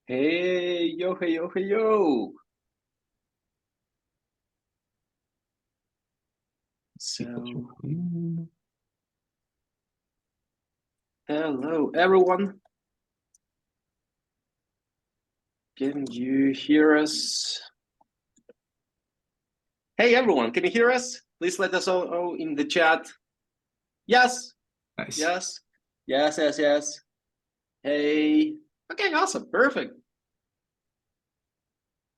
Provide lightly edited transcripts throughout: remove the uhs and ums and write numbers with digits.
Hey, yo, hey, yo, hey, yo. So, hello, everyone. Can you hear us? Hey, everyone, can you hear us? Please let us all know in the chat. Yes, Nice. yes, yes. Hey, okay, awesome, perfect.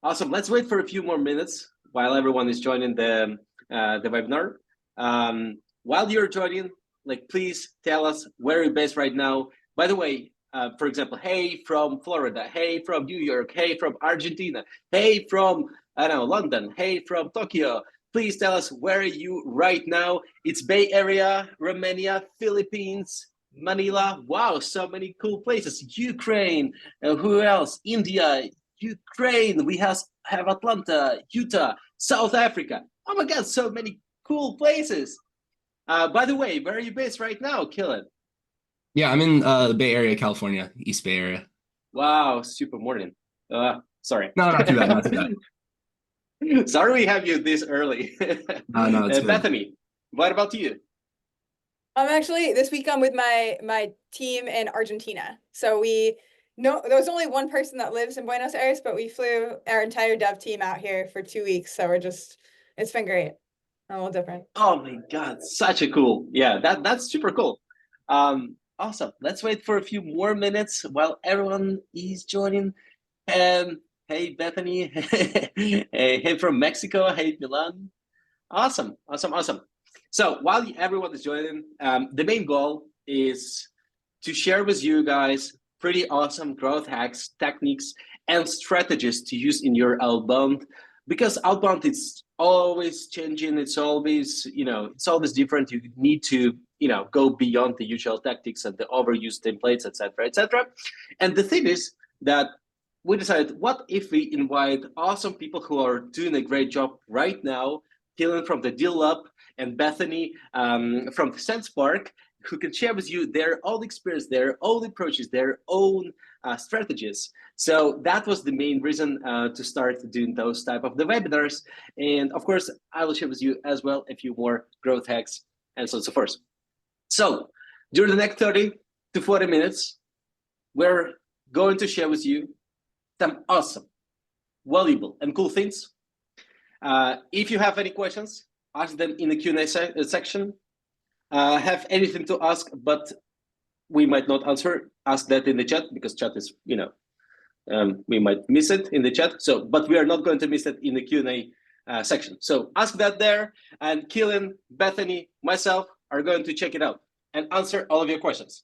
Awesome, let's wait for a few more minutes while everyone is joining the webinar. While you're joining, please tell us where you're based right now. By the way, for example, hey from Florida, hey from New York, hey from Argentina, hey from, I don't know, London, hey from Tokyo. Please tell us where are you right now. It's Bay Area, Romania, Philippines, Manila. Wow, so many cool places. Ukraine, who else? India, Ukraine, we have Atlanta, Utah, South Africa. Oh my God, so many cool places. By the way, where are you based right now, Killen? Yeah, I'm in the Bay Area, California, East Bay Area. Wow, super morning. Sorry. No, not too bad, not too bad. Sorry we have you this early. No, it's good. Bethany, what about you? I'm actually this week I'm with my team in Argentina. So there was only one person that lives in Buenos Aires, but we flew our entire dev team out here for 2 weeks. So it's been great. A little different. Oh my God, such a cool. Yeah, that's super cool. Awesome. Let's wait for a few more minutes while everyone is joining. Hey, Bethany. Hey from Mexico. Hey, Milan. Awesome. So while everyone is joining, the main goal is to share with you guys pretty awesome growth hacks, techniques, and strategies to use in your outbound. Because outbound is always changing. It's always, it's always different. You need to, go beyond the usual tactics and the overused templates, etc., etc. And the thing is that we decided, what if we invite awesome people who are doing a great job right now, Dylan from the Deal Lab and Bethany from the SendSpark, who can share with you their own experience, their own approaches, their own strategies. So that was the main reason to start doing those type of the webinars. And of course, I will share with you as well a few more growth hacks and so on and so forth. So during the next 30 to 40 minutes, we're going to share with you some awesome, valuable, and cool things. If you have any questions, ask them in the Q&A section. Have anything to ask, but we might not answer, ask that in the chat, because chat is, we might miss it in the chat. So, but we are not going to miss it in the Q&A section. So ask that there, and Keelan, Bethany, myself are going to check it out and answer all of your questions.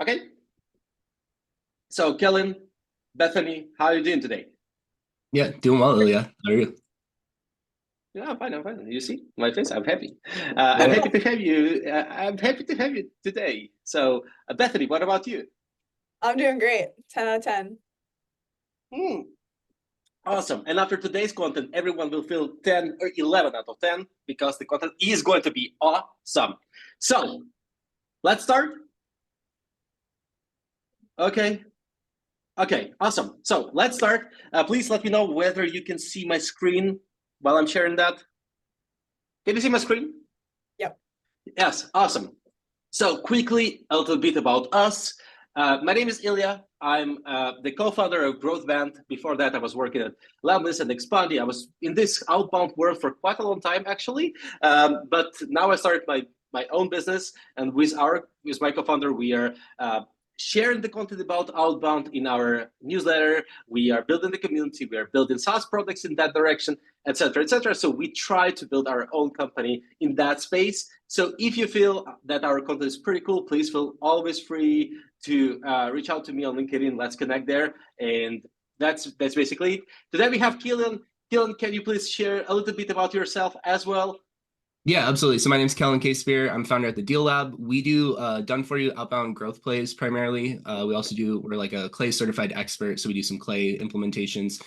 Okay? So Keelan, Bethany, how are you doing today? Yeah, doing well, Ilya. How are you? Yeah, I'm fine. You see my face? I'm happy. I'm happy to have you. I'm happy to have you today. So, Bethany, what about you? I'm doing great. 10 out of 10. Awesome. And after today's content, everyone will feel 10 or 11 out of 10 because the content is going to be awesome. So, let's start. Okay, awesome. So, let's start. Please let me know whether you can see my screen while I'm sharing that. Can you see my screen? Yep. Yes, awesome. So quickly, a little bit about us. My name is Ilya. I'm the co-founder of Growsy. Before that, I was working at Loudness and Expandy. I was in this outbound world for quite a long time, actually. But now I started my own business, and with my co-founder, we are sharing the content about outbound in our newsletter. We are building the community. We are building SaaS products in that direction, etc., etc. So we try to build our own company in that space. So if you feel that our content is pretty cool, please feel always free to reach out to me on LinkedIn. Let's connect there. And that's basically it. Today we have Keelan. Keelan, can you please share a little bit about yourself as well? Yeah, absolutely. So my name is Kellen K. I'm founder at the Deal Lab. We do done-for-you outbound growth plays primarily. We're like a Clay certified expert, so we do some Clay implementations.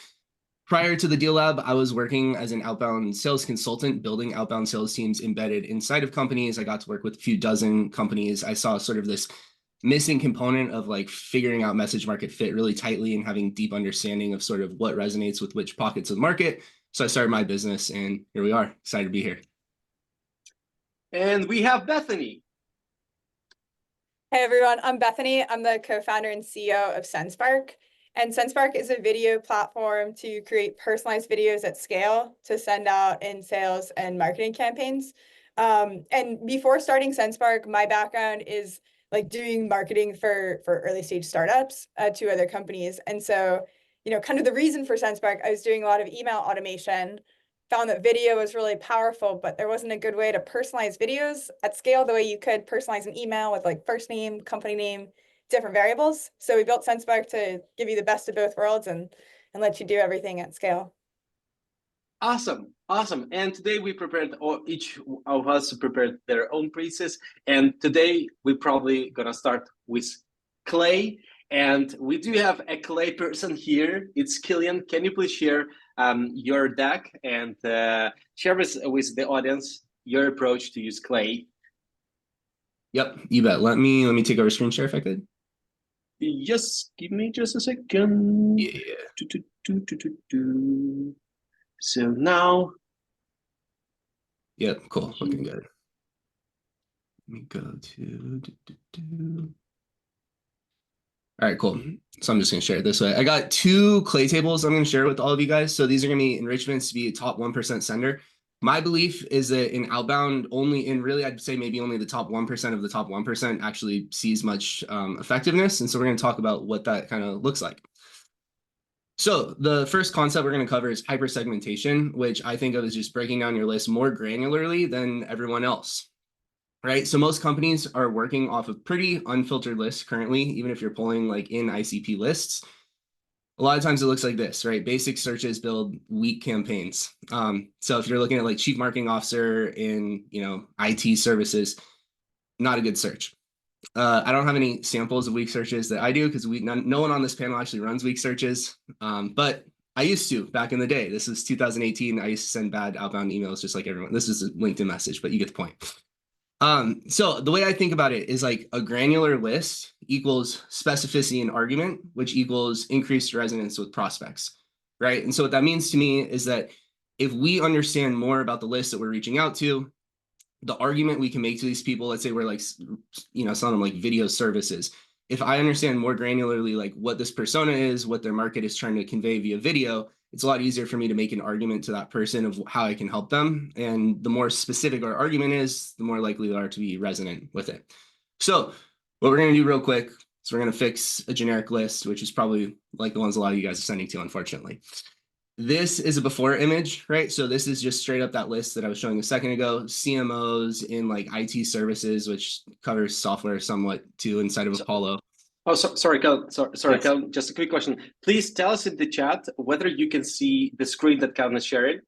Prior to the Deal Lab, I was working as an outbound sales consultant, building outbound sales teams embedded inside of companies. I got to work with a few dozen companies. I saw sort of this missing component of like figuring out message market fit really tightly and having deep understanding of sort of what resonates with which pockets of the market. So I started my business, and here we are. Excited to be here. And we have Bethany. Hey everyone, I'm Bethany. I'm the co-founder and CEO of SendSpark. And SendSpark is a video platform to create personalized videos at scale to send out in sales and marketing campaigns. And before starting SendSpark, my background is like doing marketing for early stage startups to other companies. And so, kind of the reason for SendSpark, I was doing a lot of email automation, found that video was really powerful, but there wasn't a good way to personalize videos at scale the way you could personalize an email with like first name, company name, different variables. So we built SendSpark to give you the best of both worlds and let you do everything at scale. Awesome, awesome. And today we prepared, or each of us prepared their own pieces. And today we're probably gonna start with clay. And we do have a clay person here. It's Killian. Can you please share your deck and share with the audience your approach to use clay? Yep, you bet. Let me take over screen share if I could. Just give me just a second. Yeah. So now. Yep, cool. Looking good. Let me go to. All right, cool. So I'm just going to share it this way. I got 2 clay tables I'm going to share with all of you guys. So these are going to be enrichments to be a top 1% sender. My belief is that in outbound, really, I'd say maybe only the top 1% of the top 1% actually sees much effectiveness. And so we're going to talk about what that kind of looks like. So the first concept we're going to cover is hypersegmentation, which I think of as just breaking down your list more granularly than everyone else. Right. So most companies are working off of pretty unfiltered lists currently, even if you're pulling like in ICP lists. A lot of times it looks like this, right? Basic searches build weak campaigns. So if you're looking at like chief marketing officer in, IT services, not a good search. I don't have any samples of weak searches that I do because no one on this panel actually runs weak searches. But I used to back in the day. This is 2018. I used to send bad outbound emails just like everyone. This is a LinkedIn message, but you get the point. So the way I think about it is like a granular list equals specificity and argument, which equals increased resonance with prospects, right? And so what that means to me is that if we understand more about the list that we're reaching out to, the argument we can make to these people, let's say we're like, selling them like video services. If I understand more granularly like what this persona is, what their market is trying to convey via video, it's a lot easier for me to make an argument to that person of how I can help them. And the more specific our argument is, the more likely they are to be resonant with it. So what we're going to do real quick is we're going to fix a generic list, which is probably like the ones a lot of you guys are sending to, unfortunately. This is a before image, right? So this is just straight up that list that I was showing a second ago. CMOs in like IT services, which covers software somewhat too inside of Apollo. Oh, sorry, Cal. Sorry, yes. Cal. Just a quick question. Please tell us in the chat whether you can see the screen that Calvin is sharing.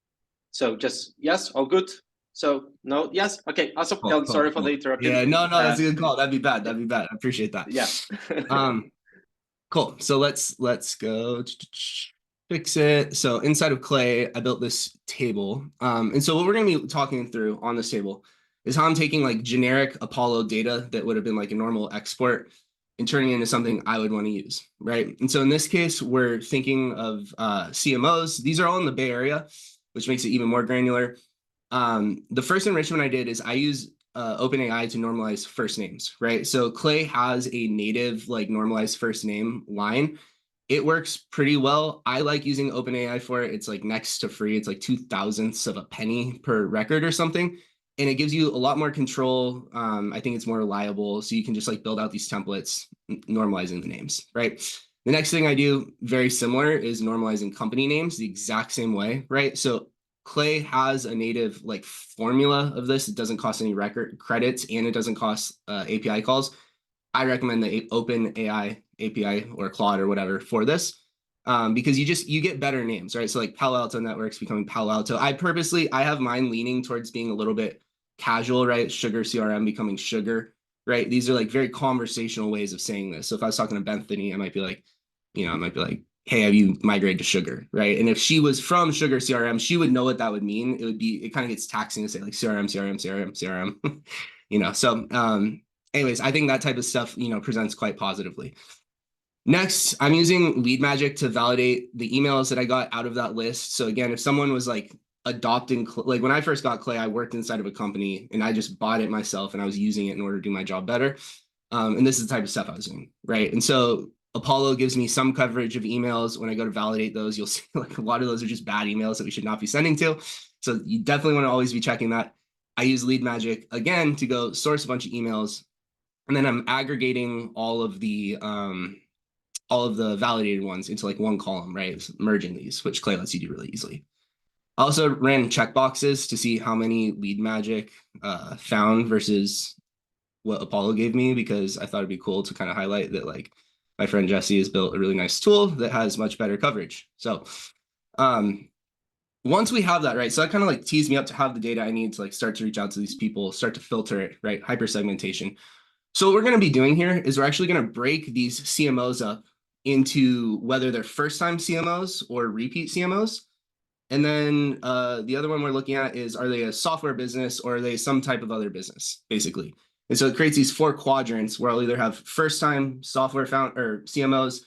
So just yes, all good. So no, yes, okay, awesome. Cool, Calvin, cool, sorry cool. for the interruption. Yeah, no, that's a good call. That'd be bad. That'd be bad. I appreciate that. Yeah. Cool. So let's go fix it. So inside of Clay, I built this table. And so what we're going to be talking through on this table is how I'm taking like generic Apollo data that would have been like a normal export and turning it into something I would want to use, right? And so in this case, we're thinking of CMOs. These are all in the Bay Area, which makes it even more granular. The first enrichment I did is I use OpenAI to normalize first names, right? So Clay has a native like normalized first name line. It works pretty well. I like using OpenAI for it. It's like next to free. It's like 0.02 of a penny per record or something. And it gives you a lot more control. I think it's more reliable. So you can just like build out these templates, normalizing the names, right? The next thing I do very similar is normalizing company names the exact same way, right? So Clay has a native like formula of this. It doesn't cost any record credits and it doesn't cost API calls. I recommend the OpenAI API or Claude or whatever for this because you get better names, right? So like Palo Alto Networks becoming Palo Alto. I have mine leaning towards being a little bit casual, right? Sugar CRM becoming Sugar, right? These are like very conversational ways of saying this. So if I was talking to Bethany, I might be like, hey, have you migrated to Sugar, right? And if she was from Sugar CRM, she would know what that would mean. It kind of gets taxing to say like CRM, CRM, CRM, CRM, So anyways, I think that type of stuff, presents quite positively. Next, I'm using Lead Magic to validate the emails that I got out of that list. So again, if someone was like adopting, like when I first got Clay, I worked inside of a company and I just bought it myself and I was using it in order to do my job better. And this is the type of stuff I was doing, right? And so Apollo gives me some coverage of emails. When I go to validate those, you'll see like a lot of those are just bad emails that we should not be sending to. So you definitely want to always be checking that. I use Lead Magic again to go source a bunch of emails, and then I'm aggregating all of the validated ones into like one column, right? So merging these, which Clay lets you do really easily. I also ran checkboxes to see how many Lead Magic found versus what Apollo gave me, because I thought it'd be cool to kind of highlight that like my friend Jesse has built a really nice tool that has much better coverage. So once we have that, right, so that kind of like tees me up to have the data I need to like start to reach out to these people, start to filter it, right? Hyper segmentation. So what we're going to be doing here is we're actually going to break these CMOs up into whether they're first-time CMOs or repeat CMOs. And then the other one we're looking at is, are they a software business or are they some type of other business, basically? And so it creates these 4 quadrants where I'll either have first-time software or CMOs,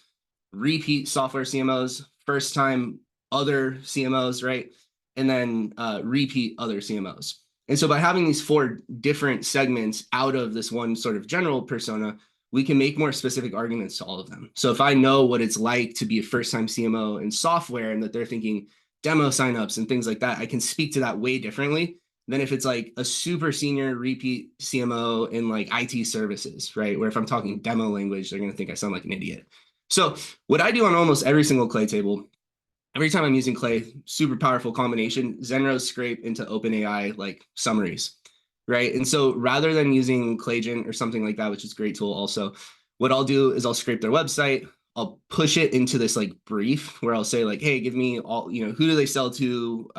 repeat software CMOs, first-time other CMOs, right? And then repeat other CMOs. And so by having these 4 different segments out of this one sort of general persona, we can make more specific arguments to all of them. So if I know what it's like to be a first-time CMO in software and that they're thinking demo signups and things like that, I can speak to that way differently than if it's like a super senior repeat CMO in like IT services, right? Where if I'm talking demo language, they're going to think I sound like an idiot. So what I do on almost every single Clay table, every time I'm using Clay, super powerful combination, Zenro scrape into OpenAI like summaries, right? And so rather than using Claygen or something like that, which is a great tool also, what I'll do is I'll scrape their website, I'll push it into this like brief where I'll say like, hey, give me all, who do they sell to?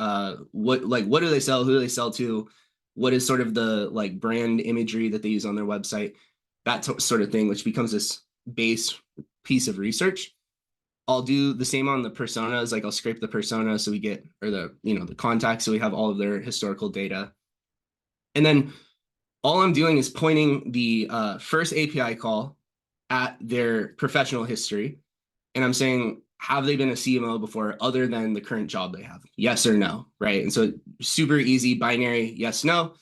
What do they sell? Who do they sell to? What is sort of the like brand imagery that they use on their website? That sort of thing, which becomes this base piece of research. I'll do the same on the personas. Like I'll scrape the persona so we get, or the contacts, so we have all of their historical data. And then all I'm doing is pointing the first API call at their professional history. And I'm saying, have they been a CMO before other than the current job they have? Yes or no, right? And so super easy binary, yes, no.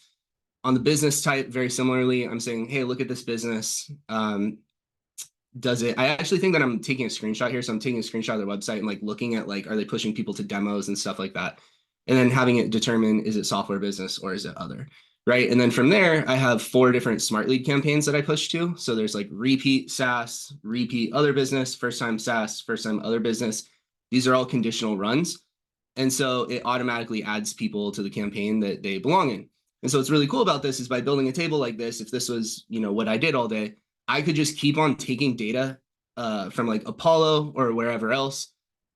On the business type, very similarly, I'm saying, hey, look at this business. Does it? I actually think that I'm taking a screenshot here. So I'm taking a screenshot of their website and like looking at like, are they pushing people to demos and stuff like that? And then having it determine, is it software business or is it other? Right. And then from there, I have 4 different smart lead campaigns that I push to. So there's like repeat SaaS, repeat other business, first time SaaS, first time other business. These are all conditional runs. And so it automatically adds people to the campaign that they belong in. And so what's really cool about this is by building a table like this, if this was, what I did all day, I could just keep on taking data from like Apollo or wherever else.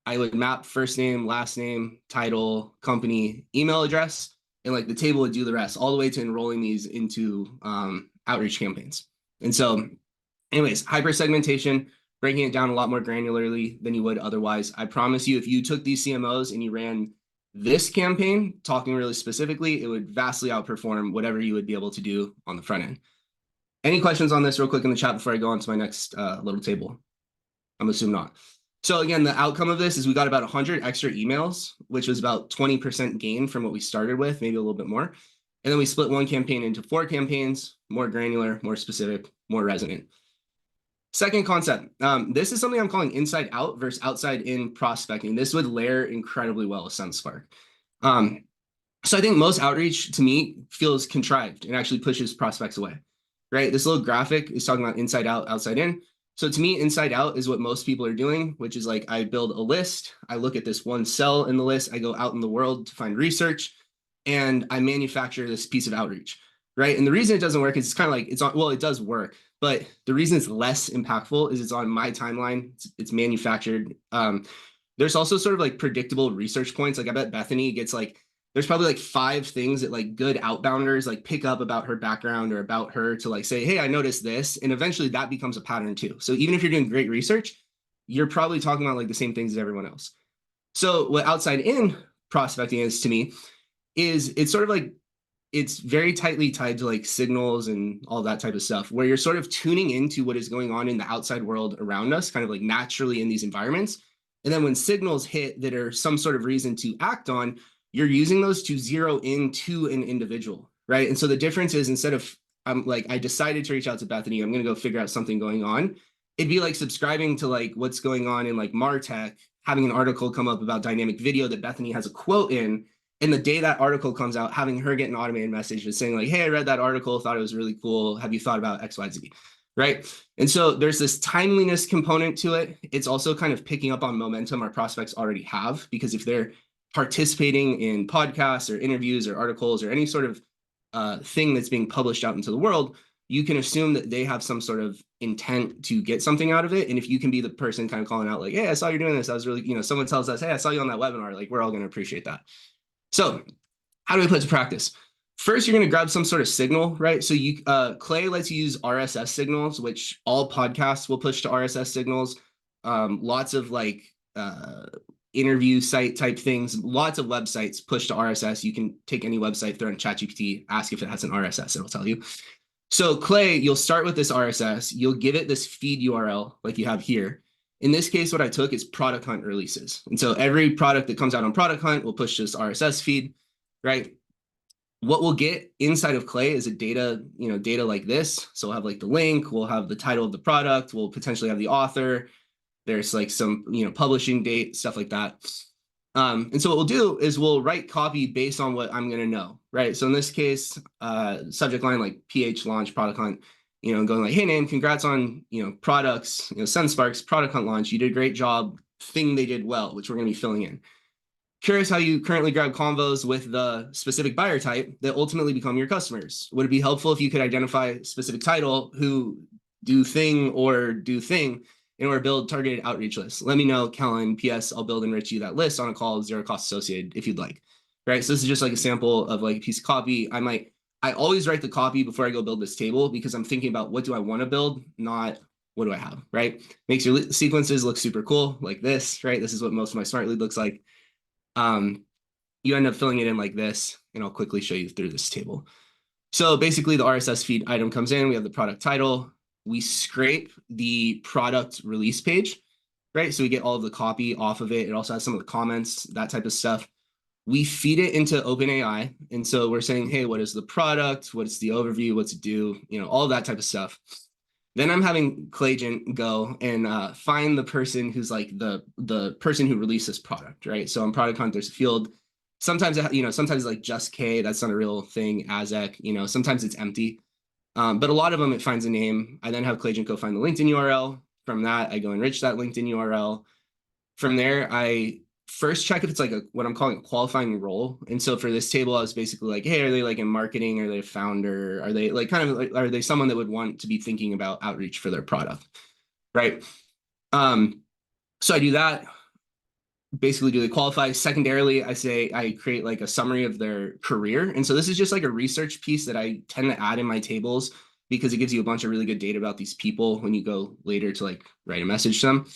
I would map first name, last name, title, company, email address, and like the table would do the rest, all the way to enrolling these into outreach campaigns. And so anyways, hyper segmentation, breaking it down a lot more granularly than you would otherwise. I promise you, if you took these CMOs and you ran this campaign, talking really specifically, it would vastly outperform whatever you would be able to do on the front end. Any questions on this real quick in the chat before I go on to my next little table? I'm assuming not. So again, the outcome of this is we got about 100 extra emails, which was about 20% gain from what we started with, maybe a little bit more. And then we split one campaign into 4 campaigns, more granular, more specific, more resonant. Second concept, this is something I'm calling inside out versus outside in prospecting. This would layer incredibly well with SendSpark. So I think most outreach to me feels contrived and actually pushes prospects away, right? This little graphic is talking about inside out, outside in. So to me, inside out is what most people are doing, which is like I build a list, I look at this one cell in the list, I go out in the world to find research, and I manufacture this piece of outreach, right? And the reason it doesn't work is it's kind of like, it's on, well, it does work, but the reason it's less impactful is it's on my timeline, it's manufactured. There's also sort of like predictable research points. Like I bet Bethany gets like, there's probably like 5 things that like good outbounders like pick up about her background or about her to like say, hey, I noticed this. And eventually that becomes a pattern too. So even if you're doing great research, you're probably talking about like the same things as everyone else. So what outside in prospecting is to me is it's sort of like it's very tightly tied to like signals and all that type of stuff, where you're sort of tuning into what is going on in the outside world around us, kind of like naturally in these environments. And then when signals hit that are some sort of reason to act on, you're using those to zero into an individual, right? And so the difference is, instead of I decided to reach out to Bethany, I'm going to go figure out something going on. It'd be like subscribing to like what's going on in like MarTech, having an article come up about dynamic video that Bethany has a quote in. And the day that article comes out, having her get an automated message just saying like, hey, I read that article, thought it was really cool. Have you thought about XYZ? Right. And so there's this timeliness component to it. It's also kind of picking up on momentum our prospects already have, because if they're participating in podcasts or interviews or articles or any sort of thing that's being published out into the world, you can assume that they have some sort of intent to get something out of it. And if you can be the person kind of calling out like, hey, I saw you're doing this, I was really, someone tells us, hey, I saw you on that webinar, like we're all going to appreciate that. So how do we put it to practice? First, you're going to grab some sort of signal, right? So Clay lets you use RSS signals, which all podcasts will push to RSS signals. Lots of like interview site type things, lots of websites push to RSS. You can take any website, throw in ChatGPT, ask if it has an RSS, it'll tell you. So Clay, you'll start with this RSS, you'll give it this feed URL like you have here. In this case, what I took is Product Hunt releases. And so every product that comes out on Product Hunt will push this RSS feed, right? What we'll get inside of Clay is a data like this. So we'll have like the link, we'll have the title of the product, we'll potentially have the author. There's like some, publishing date, stuff like that. And so what we'll do is we'll write copy based on what I'm going to know, right? So in this case, subject line like PH launch product hunt, going like, hey, name, congrats on, products, SendSpark's product hunt launch. You did a great job. Thing they did well, which we're going to be filling in. Curious how you currently grab convos with the specific buyer type that ultimately become your customers. Would it be helpful if you could identify specific title who do thing or do thing in order to build targeted outreach lists? Let me know, Kellen. PS, I'll build and enrich you that list on a call, zero cost associated if you'd like. Right. So this is just like a sample of like a piece of copy. I always write the copy before I go build this table, because I'm thinking about what do I want to build, not what do I have, right? Makes your sequences look super cool like this, right? This is what most of my smart lead looks like. You end up filling it in like this, and I'll quickly show you through this table. So basically the RSS feed item comes in, we have the product title, we scrape the product release page, right? So we get all of the copy off of it. It also has some of the comments, that type of stuff. We feed it into OpenAI. And so we're saying, hey, what is the product? What's the overview? What's it do? All of that type of stuff. Then I'm having Clayagent go and find the person who's like the person who released this product, right? So on Product Hunt, there's a field. Sometimes, sometimes like just K, that's not a real thing, ASEC, sometimes it's empty. But a lot of them, it finds a name. I then have Clayagent go find the LinkedIn URL. From that, I go enrich that LinkedIn URL. From there, I first check if it's like what I'm calling a qualifying role. And so for this table, I was basically like, hey, are they like in marketing? Are they a founder? Are they like are they someone that would want to be thinking about outreach for their product, right? So I do that, basically do they qualify. Secondarily, I create like a summary of their career. And so this is just like a research piece that I tend to add in my tables, because it gives you a bunch of really good data about these people when you go later to like write a message to them.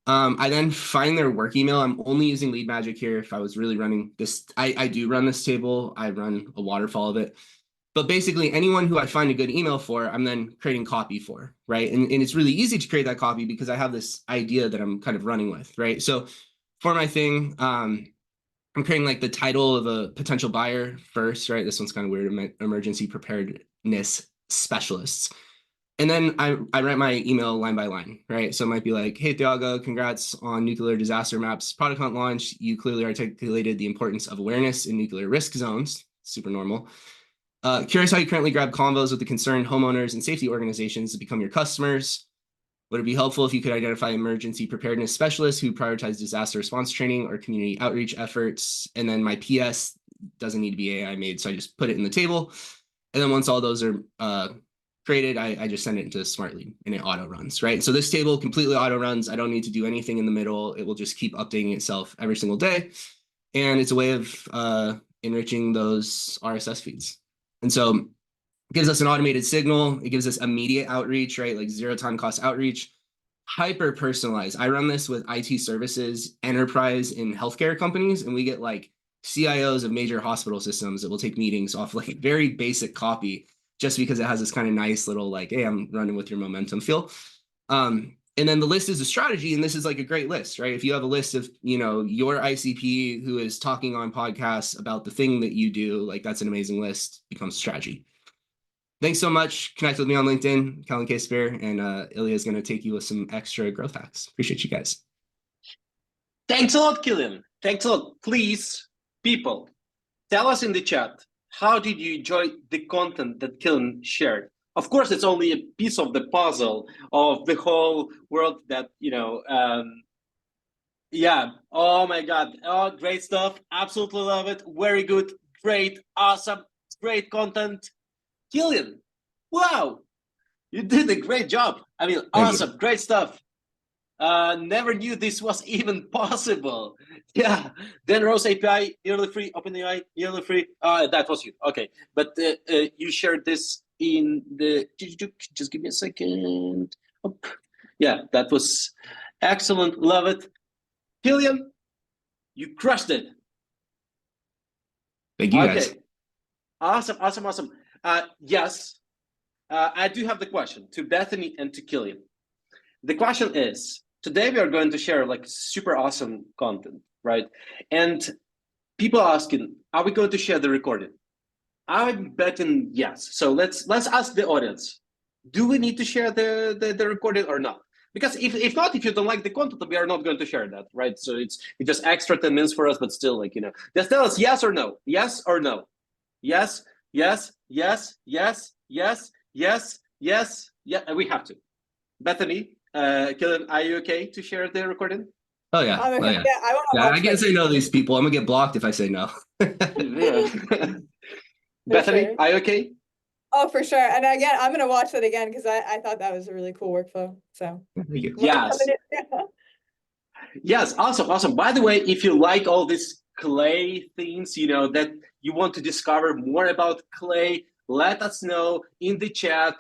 I then find their work email. I'm only using Lead Magic here. If I was really running this, I do run this table. I run a waterfall of it. But basically anyone who I find a good email for, I'm then creating copy for, right? And it's really easy to create that copy because I have this idea that I'm kind of running with, right? So for my thing, I'm creating like the title of a potential buyer first, right? This one's kind of weird, emergency preparedness specialists. And then I write my email line by line, right? So it might be like, hey, Thiago, congrats on Nuclear Disaster Maps product hunt launch. You clearly articulated the importance of awareness in nuclear risk zones. Super normal. Curious how you currently grab convos with the concerned homeowners and safety organizations to become your customers. Would it be helpful if you could identify emergency preparedness specialists who prioritize disaster response training or community outreach efforts? And then my PS doesn't need to be AI made, so I just put it in the table. And then once all those are created, I just send it into Smartly and it auto runs, right? So this table completely auto runs. I don't need to do anything in the middle. It will just keep updating itself every single day. And it's a way of enriching those RSS feeds. And so it gives us an automated signal. It gives us immediate outreach, right? Like zero time cost outreach, hyper personalized. I run this with IT services, enterprise in healthcare companies, and we get like CIOs of major hospital systems that will take meetings off like very basic copy just because it has this kind of nice little like, hey, I'm running with your momentum feel. And then the list is a strategy, and this is like a great list, right? If you have a list of, your ICP who is talking on podcasts about the thing that you do, like that's an amazing list, becomes strategy. Thanks so much. Connect with me on LinkedIn, Kellen K. Spear, and Ilya is going to take you with some extra growth hacks. Appreciate you guys. Thanks a lot, Killian. Thanks a lot. Please, people, tell us in the chat, how did you enjoy the content that Killian shared? Of course, it's only a piece of the puzzle of the whole world that, yeah. Oh my God. Oh, great stuff. Absolutely love it. Very good. Great. Awesome. Great content. Killian, wow. You did a great job. I mean, awesome. Great stuff. Never knew this was even possible. Yeah. Then Rose API, nearly free. OpenAI, nearly free. That was you. Okay. But you shared this in the. Just give me a second. Oh. Yeah, that was excellent. Love it. Killian, you crushed it. Thank you guys. Awesome. Yes, I do have the question to Bethany and to Killian. The question is, today we are going to share like super awesome content, right? And people are asking, are we going to share the recording? I'm betting yes. So let's ask the audience, do we need to share the recording or not? Because if not, if you don't like the content, we are not going to share that, right? So it's just extra 10 minutes for us, but still, like, just tell us yes or no. Yes or no. Yes, yes, yes, yes, yes, yes, yes, yeah, we have to. Bethany, Killian, are you okay to share the recording? Oh yeah. Okay. Oh, yeah. Yeah, I can't say no to these people. I'm gonna get blocked if I say no. Bethany, sure. are you okay? Oh, for sure. And again, I'm gonna watch that again because I thought that was a really cool workflow. So yes. Yes, awesome. By the way, if you like all these clay things, that you want to discover more about clay, let us know in the chat.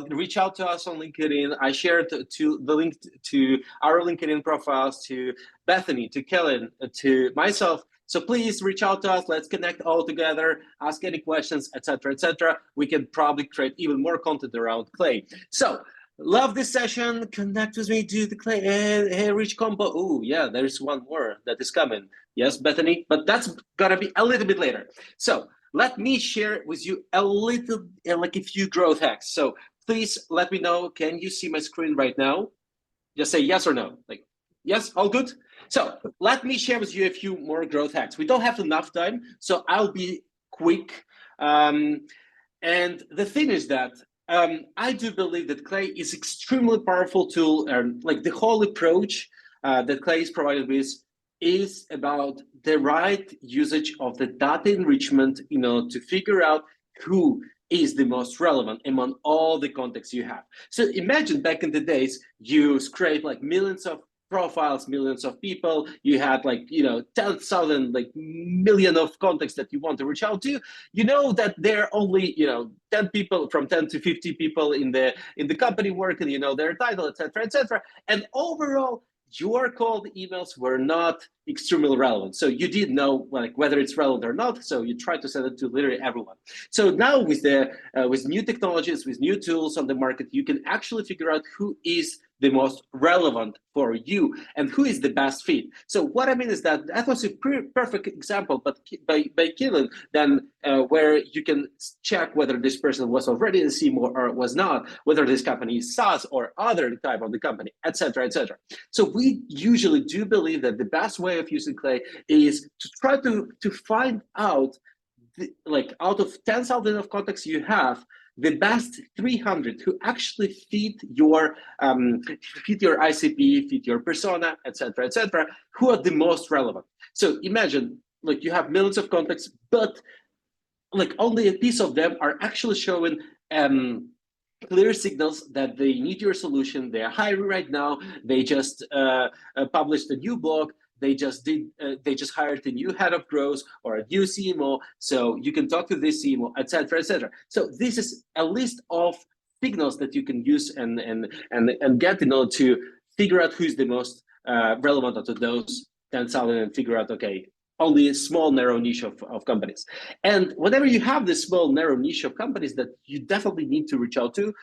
Reach out to us on LinkedIn. I shared to the link to our LinkedIn profiles, to Bethany, to Kellen, to myself. So please reach out to us. Let's connect all together. Ask any questions, etc., etc. We can probably create even more content around clay. So love this session. Connect with me, do the clay and rich combo. Oh yeah, there's one more that is coming. Yes, Bethany, but that's gonna be a little bit later. So let me share with you a little, like a few growth hacks. So please let me know. Can you see my screen right now? Just say yes or no. Like yes, all good. So let me share with you a few more growth hacks. We don't have enough time, so I'll be quick. And the thing is that I do believe that clay is extremely powerful tool, and like the whole approach that clay is provided with is about the right usage of the data enrichment, to figure out who is the most relevant among all the contexts you have. So imagine back in the days, you scrape like millions of profiles, millions of people, you had like 10,000 like million of contacts that you want to reach out to. That there are only 10 people, from 10 to 50 people in the company working, their title, etc., and overall your cold emails were not extremely relevant. So you did know like whether it's relevant or not. So you try to send it to literally everyone. So now with with new technologies, with new tools on the market, you can actually figure out who is the most relevant for you and who is the best fit. So what I mean is that was a perfect example, but by Killian, then where you can check whether this person was already in CMO or was not, whether this company is SaaS or other type of the company, etc., etc. So we usually do believe that the best way of using clay is to try to find out, like out of 10,000 of contacts you have, the best 300 who actually fit your ICP, fit your persona, etc., who are the most relevant. So imagine, like you have millions of contacts, but like only a piece of them are actually showing clear signals that they need your solution. They are hiring right now. They just published a new blog. They just hired a new head of growth or a new CMO. So you can talk to this CMO, etc., etc. So this is a list of signals that you can use and get in order to figure out who's the most relevant out of those 10,000 and figure out, okay, only a small narrow niche of companies. And whenever you have this small narrow niche of companies that you definitely need to reach out to,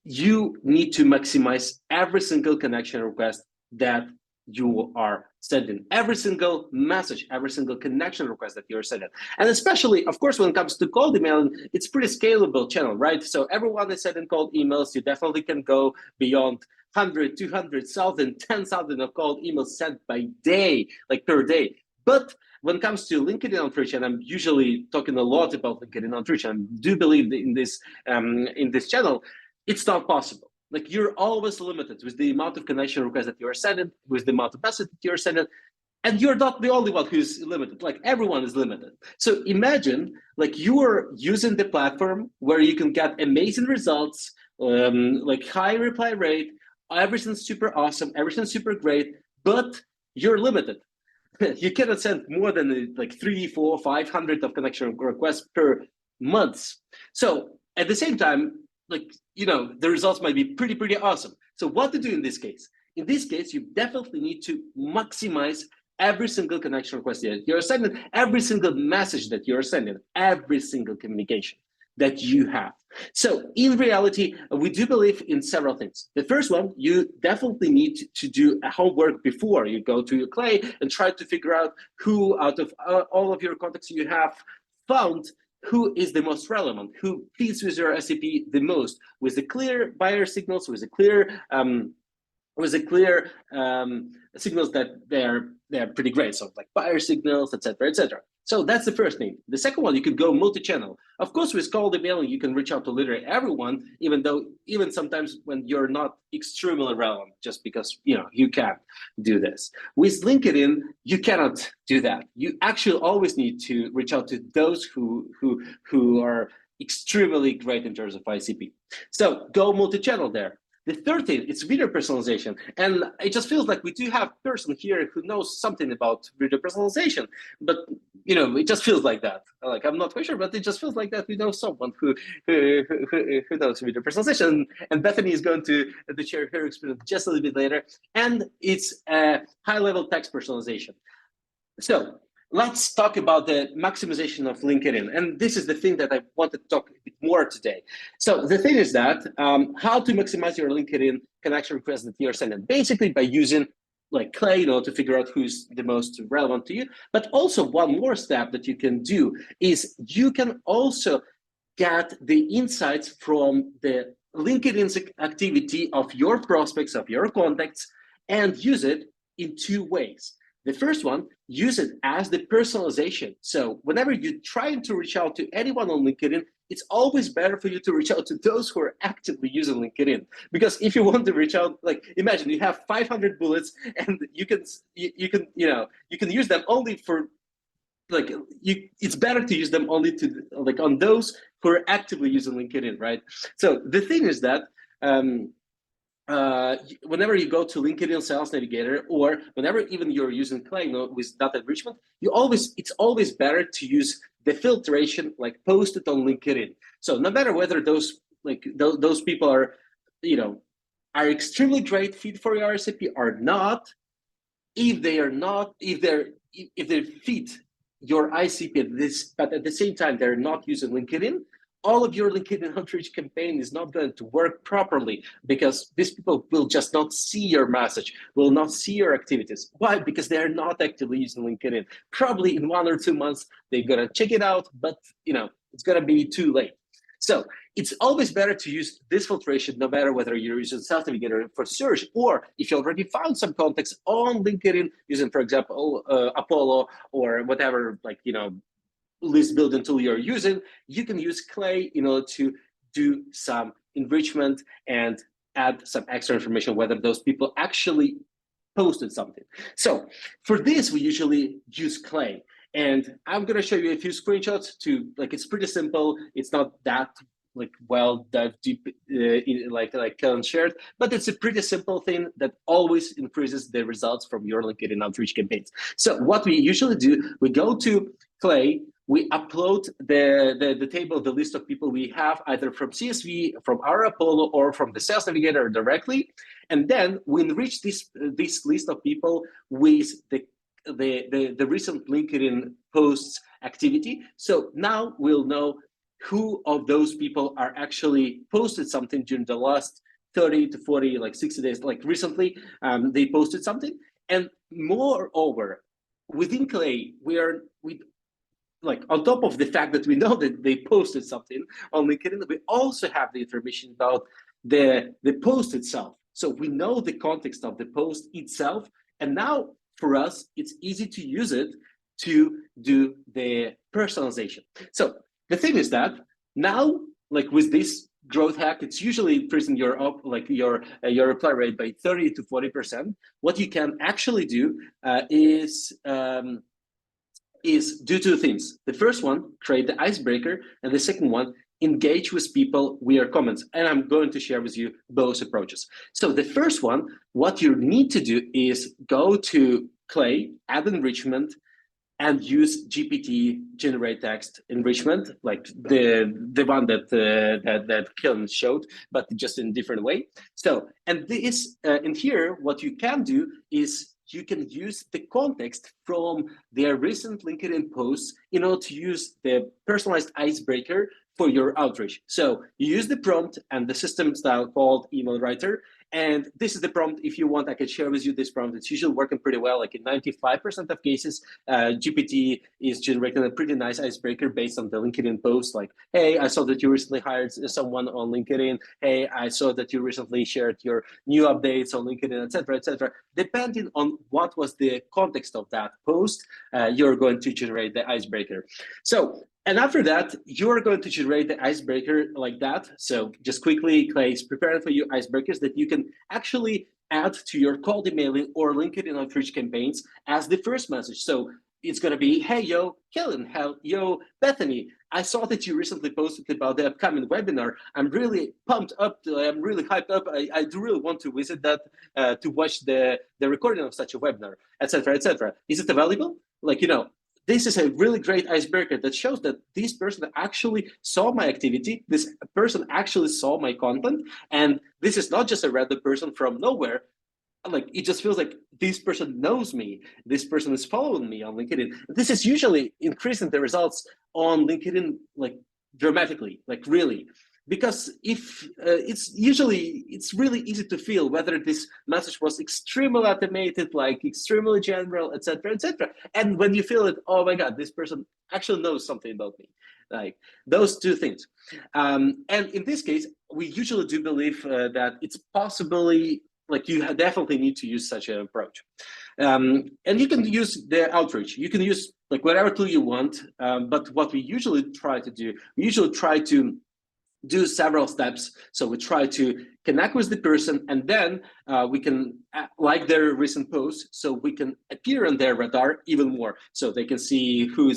you need to maximize every single connection request that you are sending, every single message, every single connection request that you're sending. And especially, of course, when it comes to cold emailing, it's pretty scalable channel, right? So everyone is sending cold emails. You definitely can go beyond 100, 200, 1,000, 10,000 of cold emails sent by day, like per day. But when it comes to LinkedIn outreach, and I'm usually talking a lot about LinkedIn outreach, and I do believe in this channel, it's not possible. Like, you're always limited with the amount of connection requests that you're sending, with the amount of messages that you're sending, and you're not the only one who's limited. Like, everyone is limited. So imagine, like, you are using the platform where you can get amazing results, like high reply rate, everything's super awesome, everything's super great, but you're limited. You cannot send more than like 300, 400, 500 of connection requests per month. So at the same time, like, you know, the results might be pretty awesome. So what to do in this case? In this case, you definitely need to maximize every single connection request that you're sending, every single message that you're sending, every single communication that you have. So in reality, we do believe in several things. The first one, you definitely need to do a homework before you go to your Clay and try to figure out who out of all of your contacts you have found, who is the most relevant, who fits with your SCP the most, with the clear buyer signals, with the clear signals that they're pretty great. So like buyer signals, etc., etc. So that's the first thing. The second one, you could go multi-channel. Of course, with cold emailing, you can reach out to literally everyone, even sometimes when you're not extremely relevant, just because you can't do this. With LinkedIn, you cannot do that. You actually always need to reach out to those who are extremely great in terms of ICP. So go multi-channel there. The third thing, it's video personalization. And it just feels like we do have a person here who knows something about video personalization, but it just feels like that. Like, I'm not quite sure, but it just feels like that we know someone who knows video personalization. And Bethany is going to share her experience just a little bit later. And it's high-level text personalization. So let's talk about the maximization of LinkedIn. And this is the thing that I wanted to talk a bit more today. So the thing is that how to maximize your LinkedIn connection requests that you're sending, basically by using like Clay, to figure out who's the most relevant to you. But also one more step that you can do is you can also get the insights from the LinkedIn activity of your prospects, of your contacts, and use it in two ways. The first one, use it as the personalization. So whenever you're trying to reach out to anyone on LinkedIn, it's always better for you to reach out to those who are actively using LinkedIn. Because if you want to reach out, like, imagine you have 500 bullets, and you can use them only for, like, it's better to use them only to, like, on those who are actively using LinkedIn, right? So the thing is that whenever you go to LinkedIn Sales Navigator, or whenever even you're using Clay with data enrichment, it's always better to use the filtration, like, posted on LinkedIn. So no matter whether those people are extremely great fit for your RCP or not, if they fit your ICP but at the same time they're not using LinkedIn, all of your LinkedIn outreach campaign is not going to work properly, because these people will just not see your message, will not see your activities. Why? Because they're not actively using LinkedIn. Probably in 1 or 2 months, they're gonna check it out, but it's gonna be too late. So it's always better to use this filtration, no matter whether you're using Sales Navigator for search, or if you already found some contacts on LinkedIn using, for example, Apollo or whatever, list building tool you're using, you can use Clay to do some enrichment and add some extra information, whether those people actually posted something. So for this, we usually use Clay. And I'm going to show you a few screenshots it's pretty simple. It's not that well dive deep like Kellen shared, but it's a pretty simple thing that always increases the results from your LinkedIn outreach campaigns. So what we usually do, we go to Clay, we upload the table, the list of people we have, either from CSV, from our Apollo, or from the Sales Navigator directly. And then we enrich this list of people with the the recent LinkedIn posts activity. So now we'll know who of those people are actually posted something during the last 30 to 40, like 60 days, like recently they posted something. And moreover, within Clay, we like on top of the fact that we know that they posted something on LinkedIn, we also have the information about the post itself. So we know the context of the post itself. And now for us, it's easy to use it to do the personalization. So the thing is that now, like with this growth hack, it's usually increasing your reply rate by 30 to 40%. What you can actually do is do two things. The first one, create the icebreaker, and the second one, engage with people via comments. And I'm going to share with you both approaches. So the first one, what you need to do is go to Clay, add enrichment, and use GPT generate text enrichment, like the one that Kellen showed, but just in a different way. So, and this, and here, what you can do is you can use the context from their recent LinkedIn posts in order to use the personalized icebreaker for your outreach. So you use the prompt and the system style called email writer. And this is the prompt. If you want, I can share with you this prompt. It's usually working pretty well. Like in 95% of cases, GPT is generating a pretty nice icebreaker based on the LinkedIn post. Like, hey, I saw that you recently hired someone on LinkedIn. Hey, I saw that you recently shared your new updates on LinkedIn, etc., etc. Depending on what was the context of that post, you're going to generate the icebreaker. So, and after that, you're going to generate the icebreaker like that. So just quickly, Clay is preparing for you icebreakers that you can actually add to your cold emailing or LinkedIn outreach campaigns as the first message. So it's going to be, hey, yo, Kellen, yo, Bethany, I saw that you recently posted about the upcoming webinar. I'm really pumped up. I'm really hyped up. I do really want to visit that to watch the recording of such a webinar, etc., etc. Is it available? Like, you know, this is a really great icebreaker that shows that this person actually saw my activity, this person actually saw my content, and this is not just a random person from nowhere. Like, it just feels like this person knows me, this person is following me on LinkedIn. This is usually increasing the results on LinkedIn like dramatically, like really. Because if it's really easy to feel whether this message was extremely automated, like extremely general, etc., etc. And when you feel it, oh my God, this person actually knows something about me, like those two things. And in this case, we usually do believe that it's possibly like you definitely need to use such an approach. And you can use the outreach. You can use like whatever tool you want. But what we usually try to do, we usually try to do several steps. So we try to connect with the person, and then we can like their recent posts, so we can appear on their radar even more, so they can see who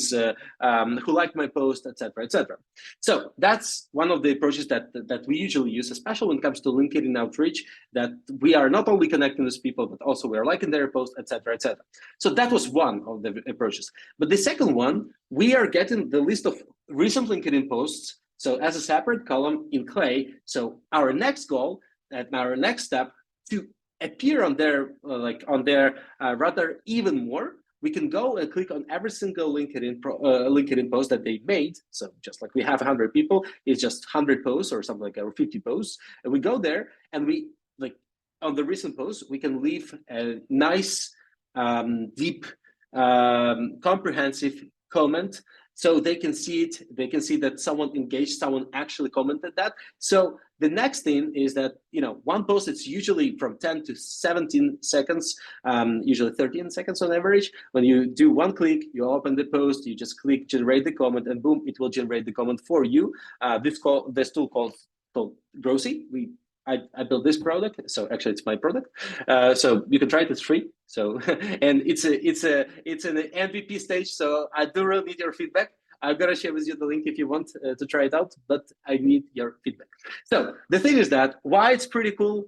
liked my post, etc., etc. So that's one of the approaches that we usually use, especially when it comes to LinkedIn outreach. That we are not only connecting with people, but also we are liking their posts, etc., etc. So that was one of the approaches. But the second one, we are getting the list of recent LinkedIn posts. So as a separate column in Clay. So our next goal and our next step to appear on their radar even more. We can go and click on every single LinkedIn post that they made. So just like we have 100 people, it's just 100 posts or something like that, or 50 posts. And we go there and we like on the recent posts, we can leave a nice, deep, comprehensive comment. So they can see it, they can see that someone engaged, someone actually commented that. So the next thing is that, you know, one post, it's usually from 10 to 17 seconds, usually 13 seconds on average. When you do one click, you open the post, you just click generate the comment, and boom, it will generate the comment for you. This tool called Growsy. I built this product, so actually it's my product. So you can try it; it's free. So and it's an MVP stage. So I do really need your feedback. I'm gonna share with you the link if you want to try it out, but I need your feedback. So the thing is that why it's pretty cool,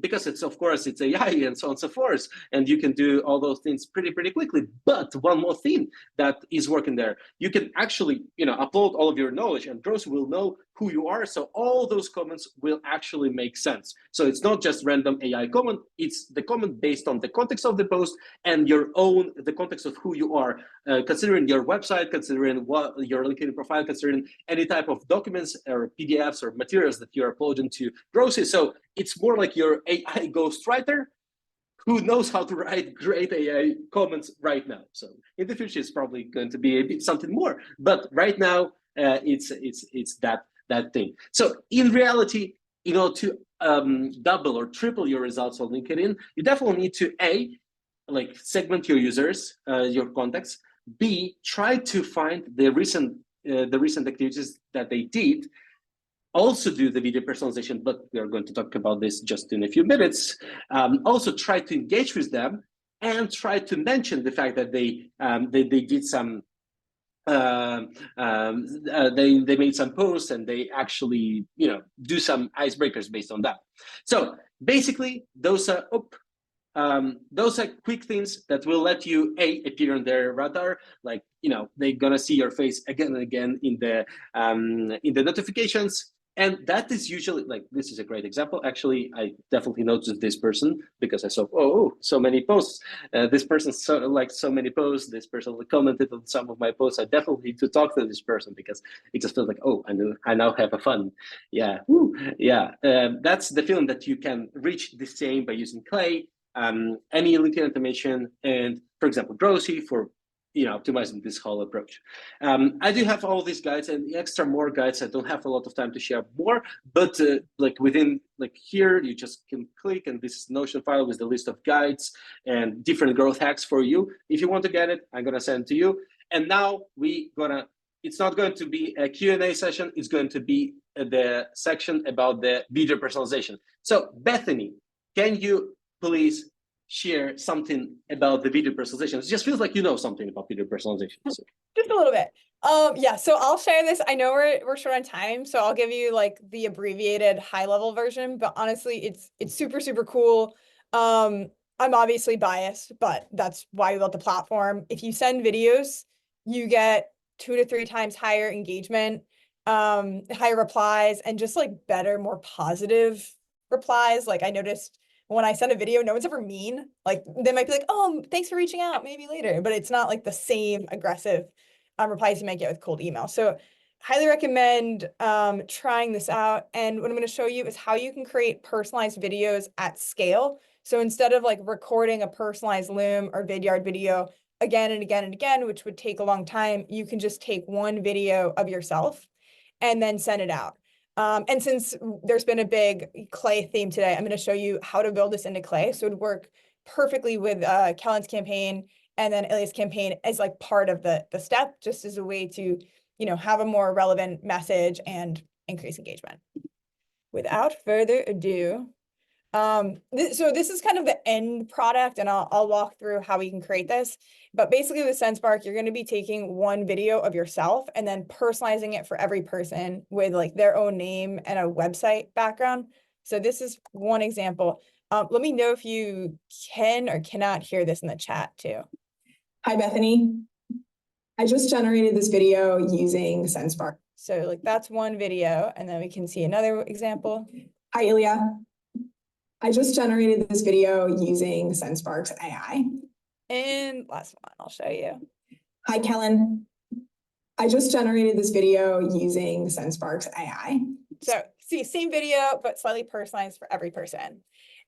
because it's of course it's AI and so on and so forth, and you can do all those things pretty quickly. But one more thing that is working there, you can actually upload all of your knowledge, and Growsy will know who you are. So all those comments will actually make sense. So it's not just random AI comment, it's the comment based on the context of the post and the context of who you are, considering your website, considering what your LinkedIn profile, considering any type of documents or PDFs or materials that you're uploading to Growsy. So it's more like your AI ghostwriter who knows how to write great AI comments right now. So in the future, it's probably going to be a bit something more, but right now it's that thing. So in reality, to double or triple your results on LinkedIn, you definitely need to like segment your users, your contacts. B, try to find the recent activities that they did. Also do the video personalization, but we are going to talk about this just in a few minutes. Also try to engage with them and try to mention the fact that they did some they made some posts and they actually do some icebreakers based on that. So basically those are quick things that will let you appear on their radar. Like they're gonna see your face again and again in the notifications. And that is usually, like, this is a great example. Actually, I definitely noticed this person because I saw, so many posts. This person so many posts. This person commented on some of my posts. I definitely need to talk to this person because it just feels like, I now have a fun. Yeah, yeah. That's the feeling that you can reach the same by using Clay, any LinkedIn automation, and for example, Growsy for optimizing this whole approach. I do have all these guides and more guides. I don't have a lot of time to share more, but here, you just can click, and this is Notion file with the list of guides and different growth hacks for you. If you want to get it, I'm gonna send it to you. And now it's not going to be a Q&A session. It's going to be the section about the video personalization. So Bethany, can you please share something about the video personalization? It just feels like you know something about video personalization. So. Just a little bit. Yeah, so I'll share this. I know we're short on time, so I'll give you like the abbreviated high-level version, but honestly, it's super, super cool. I'm obviously biased, but that's why we built the platform. If you send videos, you get 2 to 3 times higher engagement, higher replies, and just like better, more positive replies. Like I noticed when I send a video, no one's ever mean. Like they might be like, thanks for reaching out, maybe later, but it's not like the same aggressive replies you might get with cold email. So highly recommend trying this out. And what I'm going to show you is how you can create personalized videos at scale. So instead of like recording a personalized Loom or Vidyard video again and again and again, which would take a long time, you can just take one video of yourself and then send it out. And since there's been a big Clay theme today, I'm going to show you how to build this into Clay. So it would work perfectly with Kellen's campaign and then Ilya's campaign as like part of the step, just as a way to, have a more relevant message and increase engagement. Without further ado, so this is kind of the end product, and I'll walk through how we can create this. But basically with SendSpark, you're going to be taking one video of yourself and then personalizing it for every person with like their own name and a website background. So this is one example. Let me know if you can or cannot hear this in the chat too. Hi, Bethany. I just generated this video using SendSpark. So like that's one video, and then we can see another example. Hi, Ilya. I just generated this video using SendSpark's AI. And last one, I'll show you. Hi, Kellen. I just generated this video using SendSpark's AI. So see, same video, but slightly personalized for every person.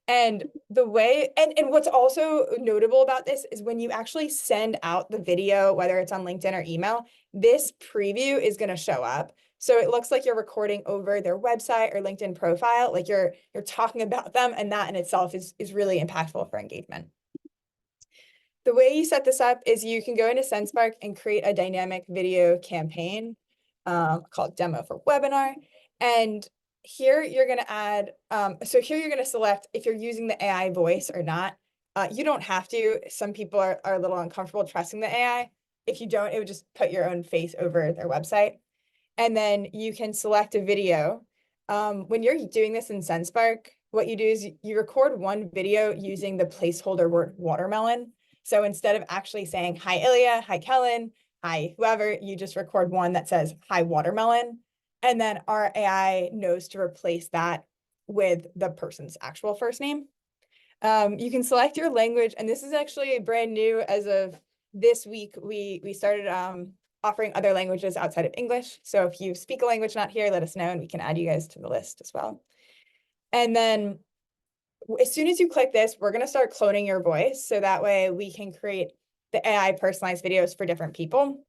And the way, and what's also notable about this is when you actually send out the video, whether it's on LinkedIn or email, this preview is going to show up. So it looks like you're recording over their website or LinkedIn profile, like you're talking about them, and that in itself is really impactful for engagement. The way you set this up is you can go into SendSpark and create a dynamic video campaign called Demo for Webinar. And here you're going to add, so here you're going to select if you're using the AI voice or not. You don't have to. Some people are a little uncomfortable trusting the AI. If you don't, it would just put your own face over their website. And then you can select a video. When you're doing this in SendSpark, what you do is you record one video using the placeholder word watermelon. So instead of actually saying, hi, Ilya, hi, Kellen, hi, whoever, you just record one that says, hi, watermelon. And then our AI knows to replace that with the person's actual first name. You can select your language, and this is actually brand new as of this week. We started offering other languages outside of English. So if you speak a language not here, let us know and we can add you guys to the list as well. And then as soon as you click this, we're going to start cloning your voice. So that way we can create the AI personalized videos for different people.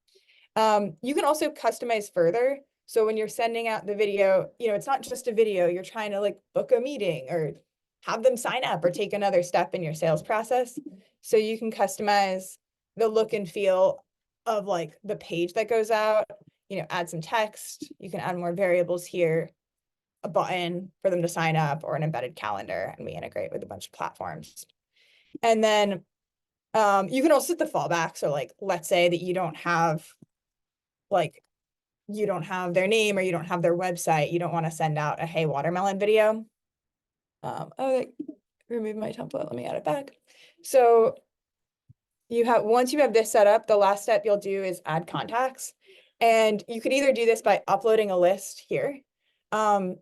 You can also customize further. So when you're sending out the video, you know, it's not just a video, you're trying to like book a meeting or have them sign up or take another step in your sales process. So you can customize the look and feel of like the page that goes out, you know, add some text, you can add more variables here, a button for them to sign up or an embedded calendar, and we integrate with a bunch of platforms. And then you can also set the fallback. So like, let's say that you don't have their name or you don't have their website, you don't want to send out a hey watermelon video. Oh, they removed my template. Let me add it back. So once you have this set up, the last step you'll do is add contacts. And you could either do this by uploading a list here. But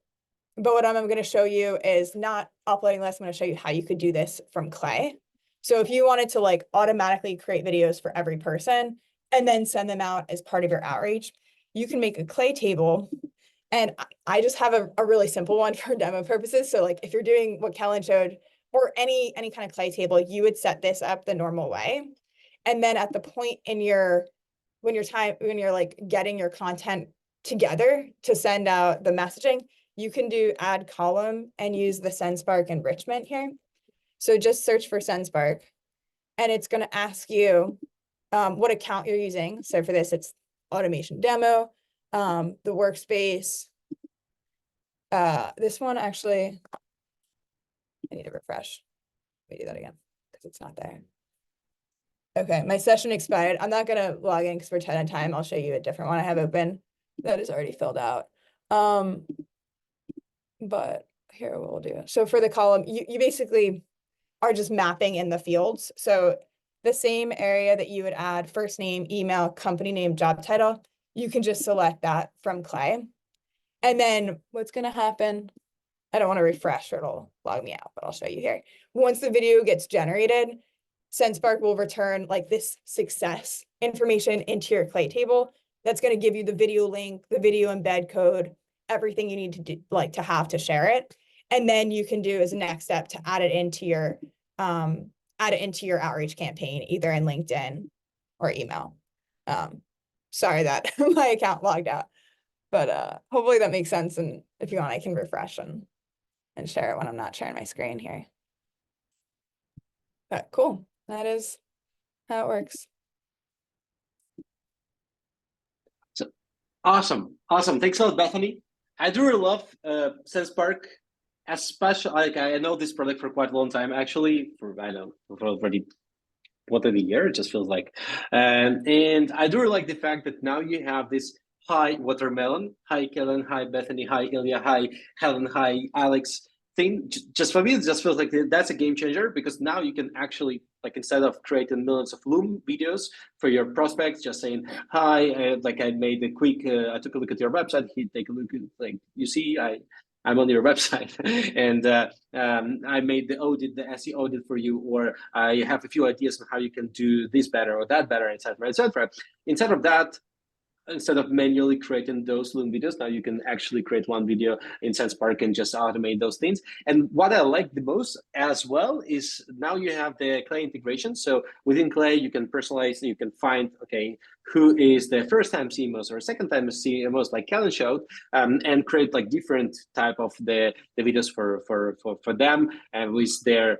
what I'm going to show you is not uploading a list. I'm going to show you how you could do this from Clay. So if you wanted to like automatically create videos for every person and then send them out as part of your outreach, you can make a Clay table. And I just have a really simple one for demo purposes. So like if you're doing what Kellen showed or any kind of Clay table, you would set this up the normal way. And then at the point in when you're like getting your content together to send out the messaging, you can do add column and use the SendSpark enrichment here. So just search for SendSpark and it's going to ask you what account you're using. So for this, it's automation demo, the workspace. This one actually, I need to refresh. Let me do that again because it's not there. Okay, my session expired. I'm not going to log in because we're tight on time. I'll show you a different one I have open that is already filled out. But here we'll do it. So for the column, you basically are just mapping in the fields. So the same area that you would add first name, email, company name, job title, you can just select that from Clay. And then what's going to happen, I don't want to refresh or it'll log me out, but I'll show you here. Once the video gets generated, SendSpark will return like this success information into your Clay table. That's going to give you the video link, the video embed code, everything you need to do, like to have to share it. And then you can do as a next step to add it into your outreach campaign, either in LinkedIn or email. Sorry that my account logged out, but hopefully that makes sense. And if you want, I can refresh and share it when I'm not sharing my screen here. But cool. That is how it works. So awesome. Thanks a lot, Bethany. I do really love SendSpark, especially like I know this product for quite a long time. Actually, for already more than a year, it just feels like. And I do really like the fact that now you have this hi watermelon, hi Kellen, hi Bethany, hi Ilya, hi Helen, hi Alex thing. Just for me, it just feels like that's a game changer because now you can actually, like, instead of creating millions of Loom videos for your prospects, just saying hi, like I made a quick, I took a look at your website. Take a look at, like, you see, I'm on your website and I made the SEO audit for you, or I have a few ideas on how you can do this better or that better, etc., etc. Instead of manually creating those Loom videos, now you can actually create one video in SendSpark and just automate those things. And what I like the most as well is now you have the Clay integration. So within Clay, you can personalize, you can find, okay, who is the first time CMOs or second time CMOs, like Kellen showed, and create like different type of the videos for them and with their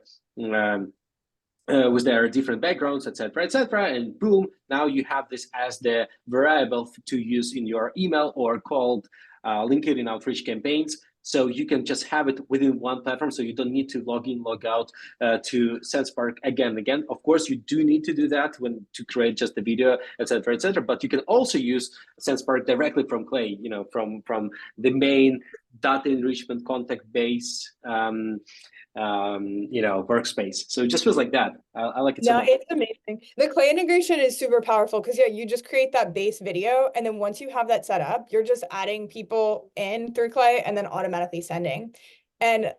different backgrounds, etc., and boom, now you have this as the variable to use in your email or called LinkedIn outreach campaigns. So you can just have it within one platform, so you don't need to log in, log out to SendSpark again and again. Of course, you do need to do that to create just the video, etc., but you can also use SendSpark directly from Clay, from the main data enrichment, context-based, workspace. So it just feels like that. I like it so No, much. it's amazing. The Clay integration is super powerful because yeah, you just create that base video, and then once you have that set up, you're just adding people in through Clay and then automatically sending. And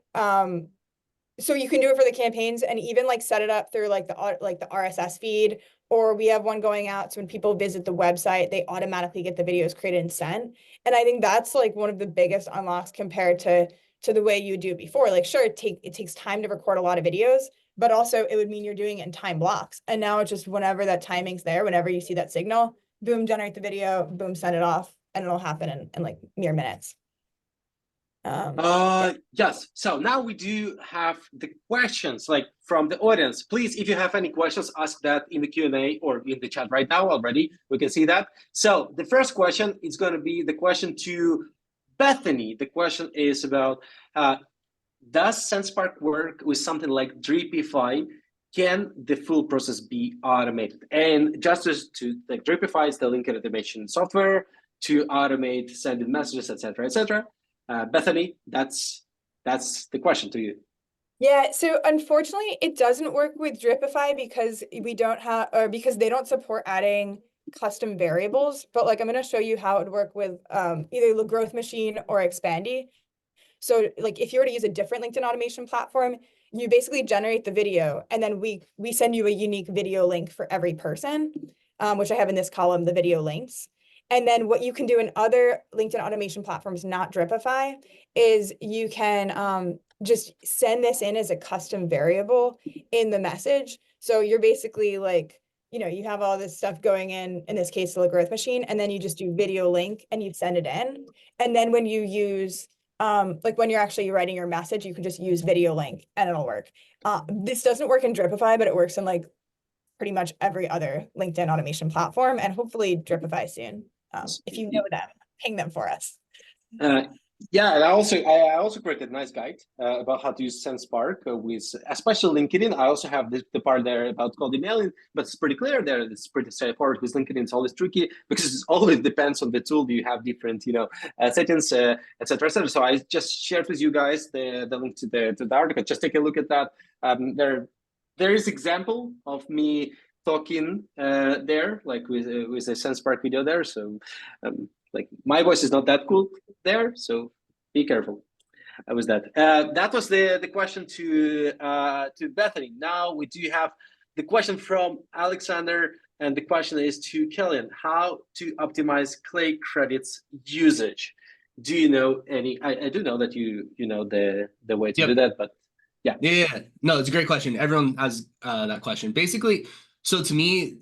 so you can do it for the campaigns and even like set it up through like the RSS feed, or we have one going out so when people visit the website, they automatically get the videos created and sent. And I think that's like one of the biggest unlocks compared to the way you do it before. Like sure, it takes time to record a lot of videos, but also it would mean you're doing it in time blocks. And now it's just whenever that timing's there, whenever you see that signal, boom, generate the video, boom, send it off, and it'll happen in like mere minutes. Yes. So now we do have the questions like from the audience. Please, if you have any questions, ask that in the Q&A or in the chat right now already. We can see that. So the first question is going to be the question to Bethany. The question is about, does SendSpark work with something like Dripify? Can the full process be automated? And just to like Dripify is the link automation software to automate sending messages, etc., etc. Bethany, that's the question to you. Yeah, so unfortunately, it doesn't work with Dripify because we don't have, or because they don't support adding custom variables. But like, I'm going to show you how it would work with either the Growth Machine or Expandy. So like, if you were to use a different LinkedIn automation platform, you basically generate the video, and then we send you a unique video link for every person, which I have in this column, the video links. And then what you can do in other LinkedIn automation platforms, not Dripify, is you can just send this in as a custom variable in the message. So you're basically like, you have all this stuff going in this case, the Growth Machine, and then you just do video link and you send it in. And then when you use, like when you're actually writing your message, you can just use video link and it'll work. This doesn't work in Dripify, but it works in like pretty much every other LinkedIn automation platform, and hopefully Dripify soon. If you know them, ping them for us. Yeah, and I also created a nice guide about how to use SendSpark with especially LinkedIn. I also have the part there about cold emailing, but it's pretty clear there. It's pretty straightforward. With LinkedIn, it's always tricky because it always depends on the tool. You have different, settings, etc., etc. So I just shared with you guys the link to the article. Just take a look at that. There is example of me talking there, like with a SendSpark video there. So. Like my voice is not that cool there, so be careful. That was that. That was the question to Bethany. Now we do have the question from Alexander, and the question is to Killian: how to optimize Clay credits usage? Do you know any? I do know that you know the way to do that, but yeah. Yeah. No, it's a great question. Everyone has that question. Basically, so to me,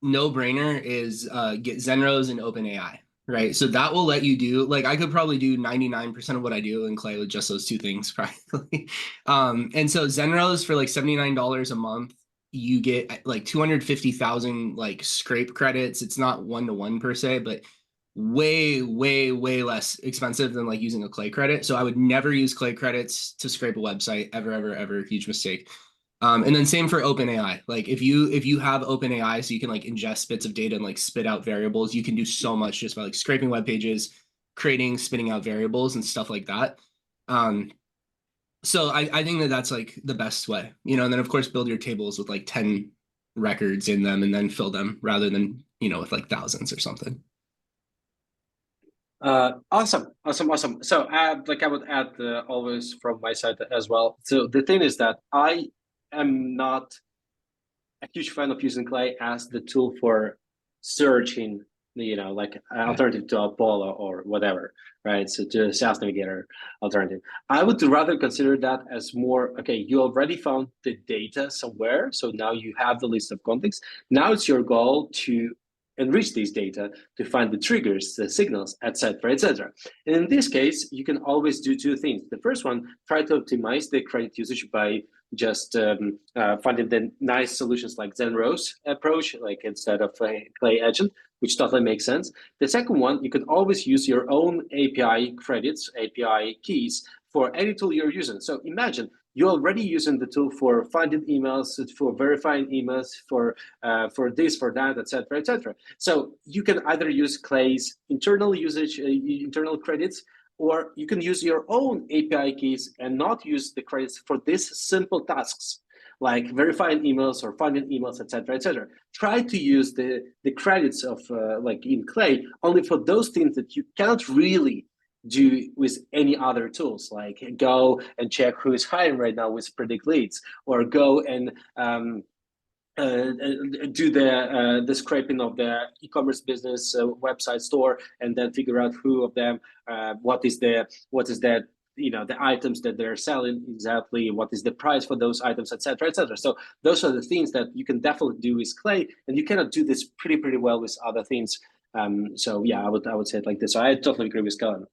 no brainer is get Zenros and OpenAI. Right. So that will let you do, like, I could probably do 99% of what I do in Clay with just those two things, practically. And so Zenros for like $79 a month, you get like 250,000 like scrape credits. It's not 1-to-1 per se, but way, way, way less expensive than like using a Clay credit. So I would never use Clay credits to scrape a website, ever, ever, ever. Huge mistake. And then same for OpenAI. Like if you have OpenAI, so you can like ingest bits of data and like spit out variables, you can do so much just by like scraping web pages, spitting out variables and stuff like that. So I think that's like the best way, and then of course build your tables with like 10 records in them and then fill them rather than, with like thousands or something. Awesome. So I would add always from my side as well. So the thing is that I am not a huge fan of using Clay as the tool for searching, like an alternative to Apollo or whatever, right? So to Sales Navigator alternative. I would rather consider that as more, okay, you already found the data somewhere. So now you have the list of contacts. Now it's your goal to enrich these data to find the triggers, the signals, etc., etc. And in this case, you can always do two things. The first one, try to optimize the credit usage by just finding the nice solutions like Zenros approach, like instead of Clay agent, which totally makes sense. The second one, you can always use your own API credits, API keys for any tool you're using. So imagine you're already using the tool for finding emails, for verifying emails, for this, for that, etc., etc. So you can either use Clay's internal usage, internal credits, or you can use your own API keys and not use the credits for these simple tasks, like verifying emails or finding emails, etc., etc. Try to use the credits of like in Clay only for those things that you cannot really do with any other tools, like go and check who is hiring right now with predict leads, or go and do the scraping of the e-commerce business website store, and then figure out who of them, what is the the items that they're selling exactly, what is the price for those items, etc., etc. So those are the things that you can definitely do with Clay, and you cannot do this pretty well with other things. So yeah, I would say it like this. So I totally agree with Kellen.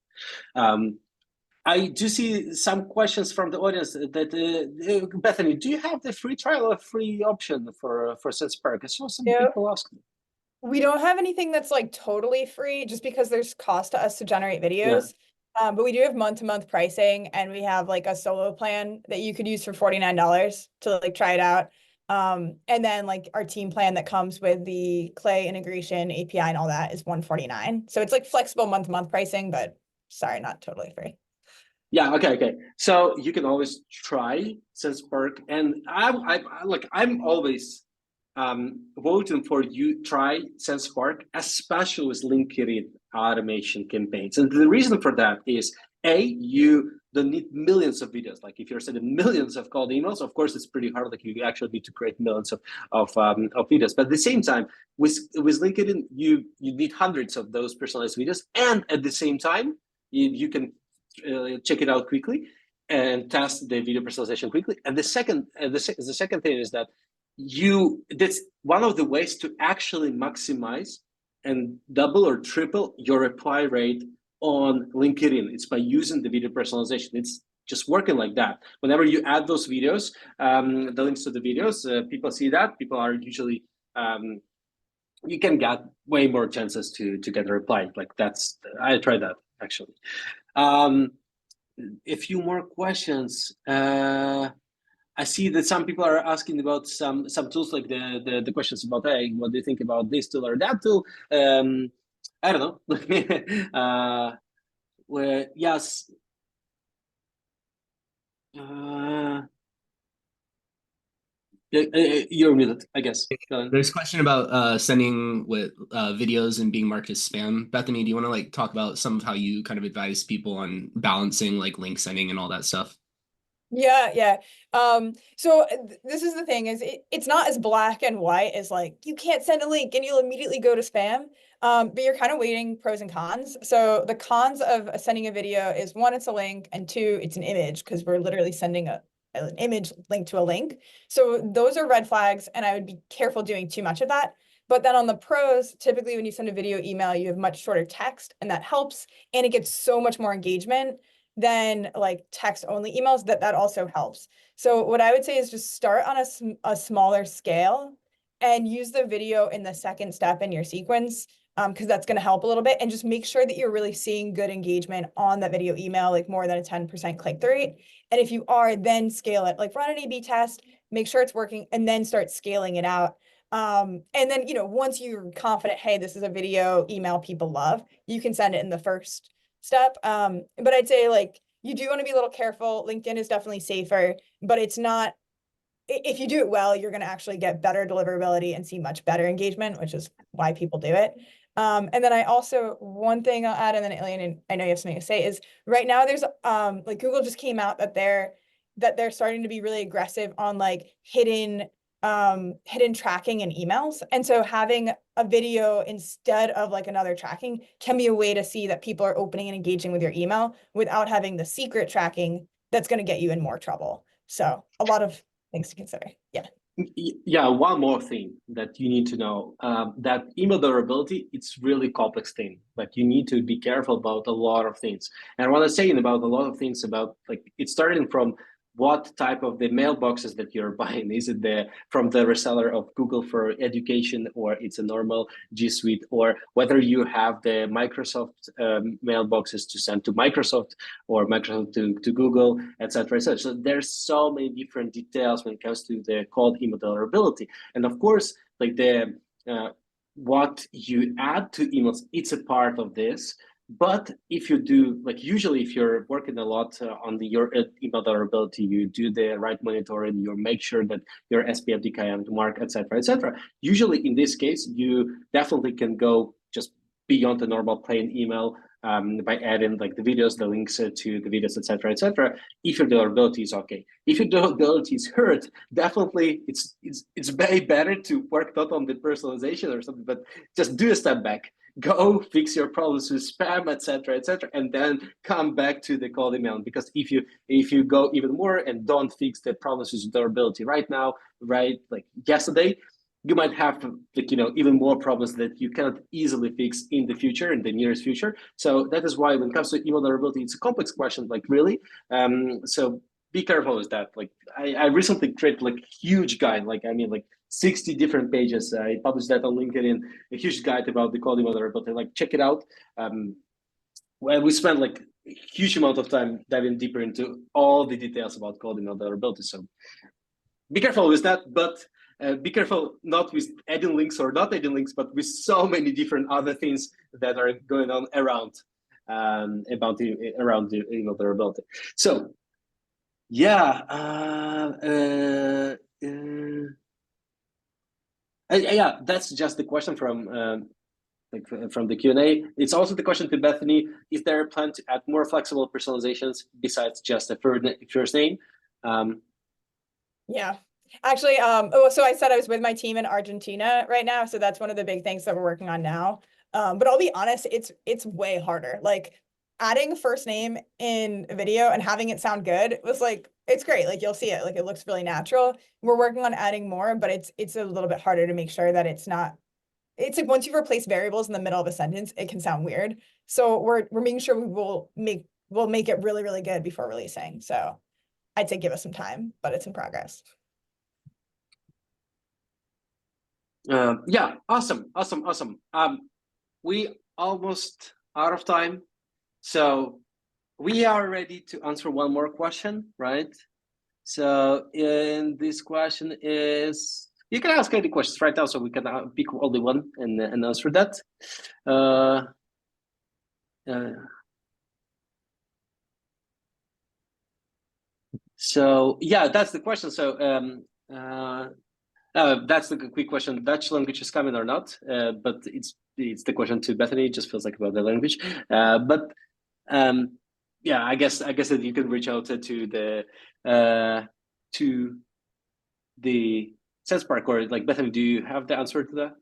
I do see some questions from the audience that Bethany, do you have the free trial or free option for SendSpark? I saw some people asking. We don't have anything that's like totally free, just because there's cost to us to generate videos. But we do have month-to-month pricing, and we have like a solo plan that you could use for $49 to like try it out. And then like our team plan that comes with the Clay integration, API, and all that is $149. So it's like flexible month-to-month pricing, but sorry, not totally free. Yeah. Okay. So you can always try SendSpark, and I'm always voting for you try SendSpark, especially with LinkedIn automation campaigns. And the reason for that is you don't need millions of videos. Like if you're sending millions of cold emails, of course it's pretty hard. Like you actually need to create millions of videos. But at the same time, with LinkedIn, you need hundreds of those personalized videos, and at the same time, you can check it out quickly and test the video personalization quickly. And the second thing is that that's one of the ways to actually maximize and double or triple your reply rate on LinkedIn. It's by using the video personalization. It's just working like that. Whenever you add those videos, the links to the videos, people see that. People are usually you can get way more chances to get a reply. Like I tried that actually. A few more questions. I see that some people are asking about some tools, like the questions about, hey, what do you think about this tool or that tool? I don't know. Yes. You're muted, I guess. There's a question about sending with videos and being marked as spam. Bethany, do you want to like talk about some of how you kind of advise people on balancing like link sending and all that stuff? Yeah. So this is the thing, is it's not as black and white as like you can't send a link and you'll immediately go to spam. But you're kind of weighting pros and cons. So the cons of sending a video is, one, it's a link, and two, it's an image, because we're literally sending an image linked to a link. So those are red flags, and I would be careful doing too much of that. But then on the pros, typically when you send a video email, you have much shorter text, and that helps, and it gets so much more engagement than like text only emails, that also helps. So what I would say is just start on a smaller scale and use the video in the second step in your sequence, because that's going to help a little bit, and just make sure that you're really seeing good engagement on that video email, like more than a 10% click-through rate. And if you are, then scale it, like run an A/B test, make sure it's working, and then start scaling it out. And then, once you're confident, hey, this is a video email people love, you can send it in the first step. But I'd say like you do want to be a little careful. LinkedIn is definitely safer, but it's not, if you do it well, you're going to actually get better deliverability and see much better engagement, which is why people do it. And then one thing I'll add, and then Alien, I know you have something to say, is right now there's like Google just came out that they're starting to be really aggressive on like hidden tracking in emails. And so having a video instead of like another tracking can be a way to see that people are opening and engaging with your email without having the secret tracking that's going to get you in more trouble. So a lot of things to consider. Yeah, one more thing that you need to know, that email durability, it's really complex thing. Like you need to be careful about a lot of things. And what I'm saying about a lot of things, about like it's starting from what type of the mailboxes that you're buying. Is it from the reseller of Google for education, or it's a normal G Suite, or whether you have the Microsoft mailboxes to send to Microsoft, or Microsoft to Google, etc. So there's so many different details when it comes to the cold email deliverability. And of course, like what you add to emails, it's a part of this. But if you do, like usually if you're working a lot on your email deliverability, you do the right monitoring, you make sure that your SPF, DKIM, mark, etc., etc. Usually in this case, you definitely can go just beyond the normal plain email by adding like the videos, the links to the videos, etc., etc. If your deliverability is okay. If your deliverability is hurt, definitely it's way better to work not on the personalization or something, but just do a step back. Go fix your problems with spam, etc., and then come back to the cold email. Because if you go even more and don't fix the problems with durability right now, right, like yesterday, you might have like even more problems that you cannot easily fix in the future, in the nearest future. So that is why when it comes to email durability, it's a complex question, like really. So be careful with that. Like I recently created like huge guide, like I mean like 60 different pages. I published that on LinkedIn, a huge guide about the cold email durability. Like check it out. Well, we spent like a huge amount of time diving deeper into all the details about cold email durability. So be careful with that, but be careful not with adding links or not adding links, but with so many different other things that are going on around around the email durability. So yeah. Yeah, that's just the question from from the Q&A. It's also the question to Bethany: is there a plan to add more flexible personalizations besides just a first name? Yeah. Actually, so I said I was with my team in Argentina right now, so that's one of the big things that we're working on now. But I'll be honest, it's way harder. Like adding first name in a video and having it sound good was like, it's great. Like you'll see it, like it looks really natural. We're working on adding more, but it's a little bit harder to make sure that it's like once you replace variables in the middle of a sentence, it can sound weird. So we're making sure we'll make it really, really good before releasing. So I'd say give us some time, but it's in progress. Yeah, awesome. We almost out of time, so we are ready to answer one more question, right? So, and this question is, you can ask any questions right now, so we can pick only one and answer that. So yeah, that's the question. So that's the quick question. Dutch language is coming or not? But it's the question to Bethany. It just feels like about the language. But yeah, I guess that you can reach out to the SendSpark, or like Bethany. Do you have the answer to that?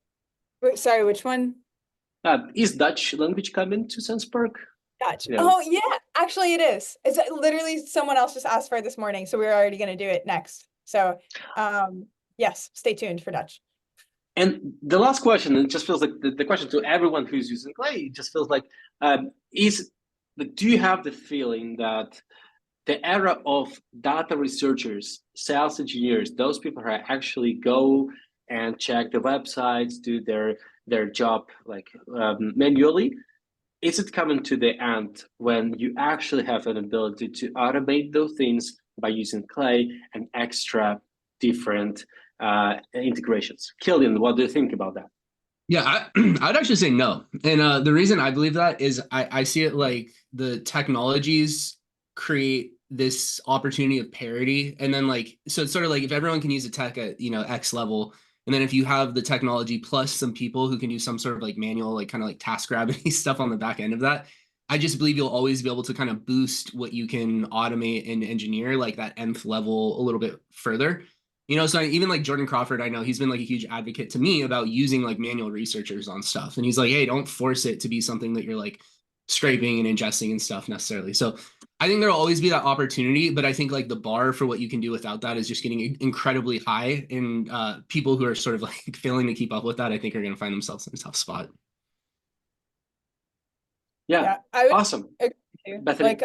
Wait, sorry, which one? Is Dutch language coming to SendSpark? Dutch. Yeah. Oh yeah, actually it is. It's literally someone else just asked for it this morning, so we're already going to do it next. So yes, stay tuned for Dutch. And the last question, it just feels like the question to everyone who's using Clay, it just feels like, do you have the feeling that the era of data researchers, sales engineers, those people who actually go and check the websites, do their job like manually, is it coming to the end when you actually have an ability to automate those things by using Clay and extra different integrations? Killian, what do you think about that? Yeah, I'd actually say no. And the reason I believe that is I see it like the technologies create this opportunity of parity. And then like, so it's sort of like if everyone can use a tech at, X level, and then if you have the technology plus some people who can do some sort of like manual, like kind of like task grabbing stuff on the back end of that, I just believe you'll always be able to kind of boost what you can automate and engineer like that nth level a little bit further. So even like Jordan Crawford, I know he's been like a huge advocate to me about using like manual researchers on stuff. And he's like, hey, don't force it to be something that you're like scraping and ingesting and stuff necessarily. So I think there'll always be that opportunity, but I think like the bar for what you can do without that is just getting incredibly high. And people who are sort of like failing to keep up with that, I think are going to find themselves in a tough spot. Yeah, I would awesome. Bethany. like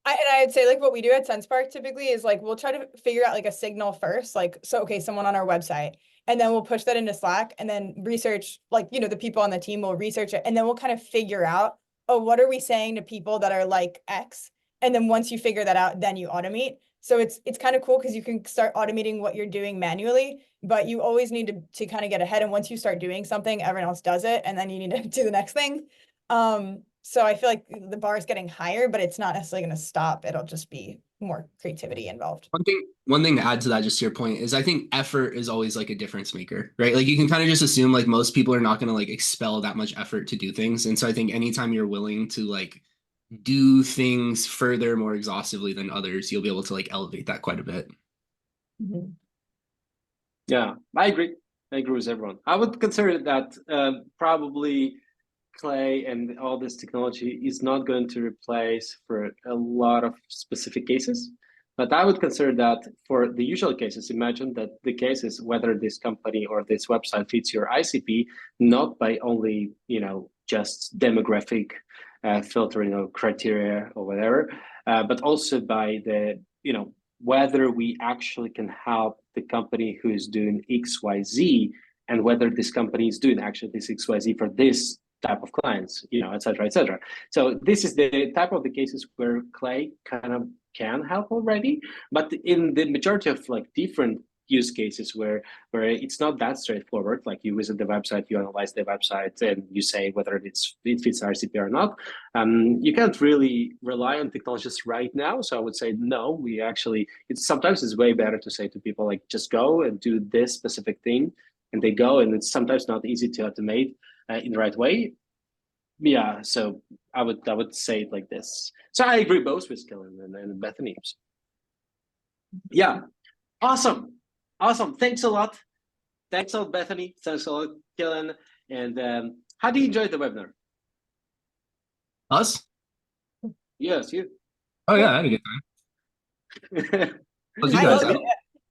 I'd say like what we do at SendSpark typically is like we'll try to figure out like a signal first, like so okay, someone on our website, and then we'll push that into Slack and then research, like the people on the team will research it, and then we'll kind of figure out, oh, what are we saying to people that are like X? And then once you figure that out, then you automate. So it's kind of cool because you can start automating what you're doing manually, but you always need to kind of get ahead. And once you start doing something, everyone else does it, and then you need to do the next thing. So I feel like the bar is getting higher, but it's not necessarily going to stop. It'll just be more creativity involved. One thing to add to that, just to your point, is I think effort is always like a difference maker, right? Like you can kind of just assume like most people are not going to like expel that much effort to do things. And so I think anytime you're willing to like do things further, more exhaustively than others, you'll be able to like elevate that quite a bit. Mhm. Yeah, I agree. I agree with everyone. I would consider that probably Clay and all this technology is not going to replace for a lot of specific cases. But I would consider that for the usual cases, imagine that the case is whether this company or this website fits your ICP, not by only, just demographic filtering or criteria or whatever, but also by the, whether we actually can help the company who is doing XYZ and whether this company is doing actually this XYZ for this type of clients, et cetera, et cetera. So this is the type of the cases where Clay kind of can help already, but in the majority of like different use cases where it's not that straightforward, like you visit the website, you analyze the website, and you say whether it fits RCP or not. You can't really rely on technologists right now. So I would say no. Sometimes it's way better to say to people like just go and do this specific thing, and they go, and it's sometimes not easy to automate in the right way. Yeah, so I would say it like this. So I agree both with Killen and Bethany. Yeah, awesome. Thanks a lot. Thanks a lot, Bethany. Thanks a lot, Killen. And how do you enjoy the webinar? Us? Yes, you. Oh yeah, I had a good time. How's you I guys? loved it.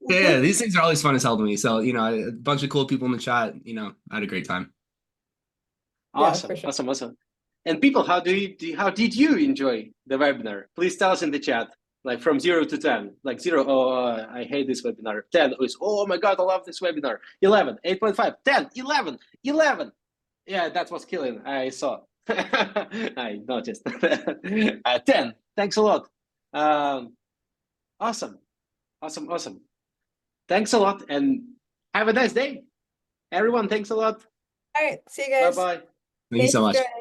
Yeah, these things are always fun as hell to me. So, a bunch of cool people in the chat, I had a great time. Awesome, Yeah, for sure. awesome. And people, how did you enjoy the webinar? Please tell us in the chat, like from 0 to 10. Like 0, I hate this webinar. 10 is, oh my God, I love this webinar. 11, 8.5, 10, 11, 11. Yeah, that was killing. I saw. I noticed. 10. Thanks a lot. Awesome. Thanks a lot and have a nice day. Everyone, thanks a lot. All right. See you guys. Bye-bye. Thank you so Thanks, much. guys.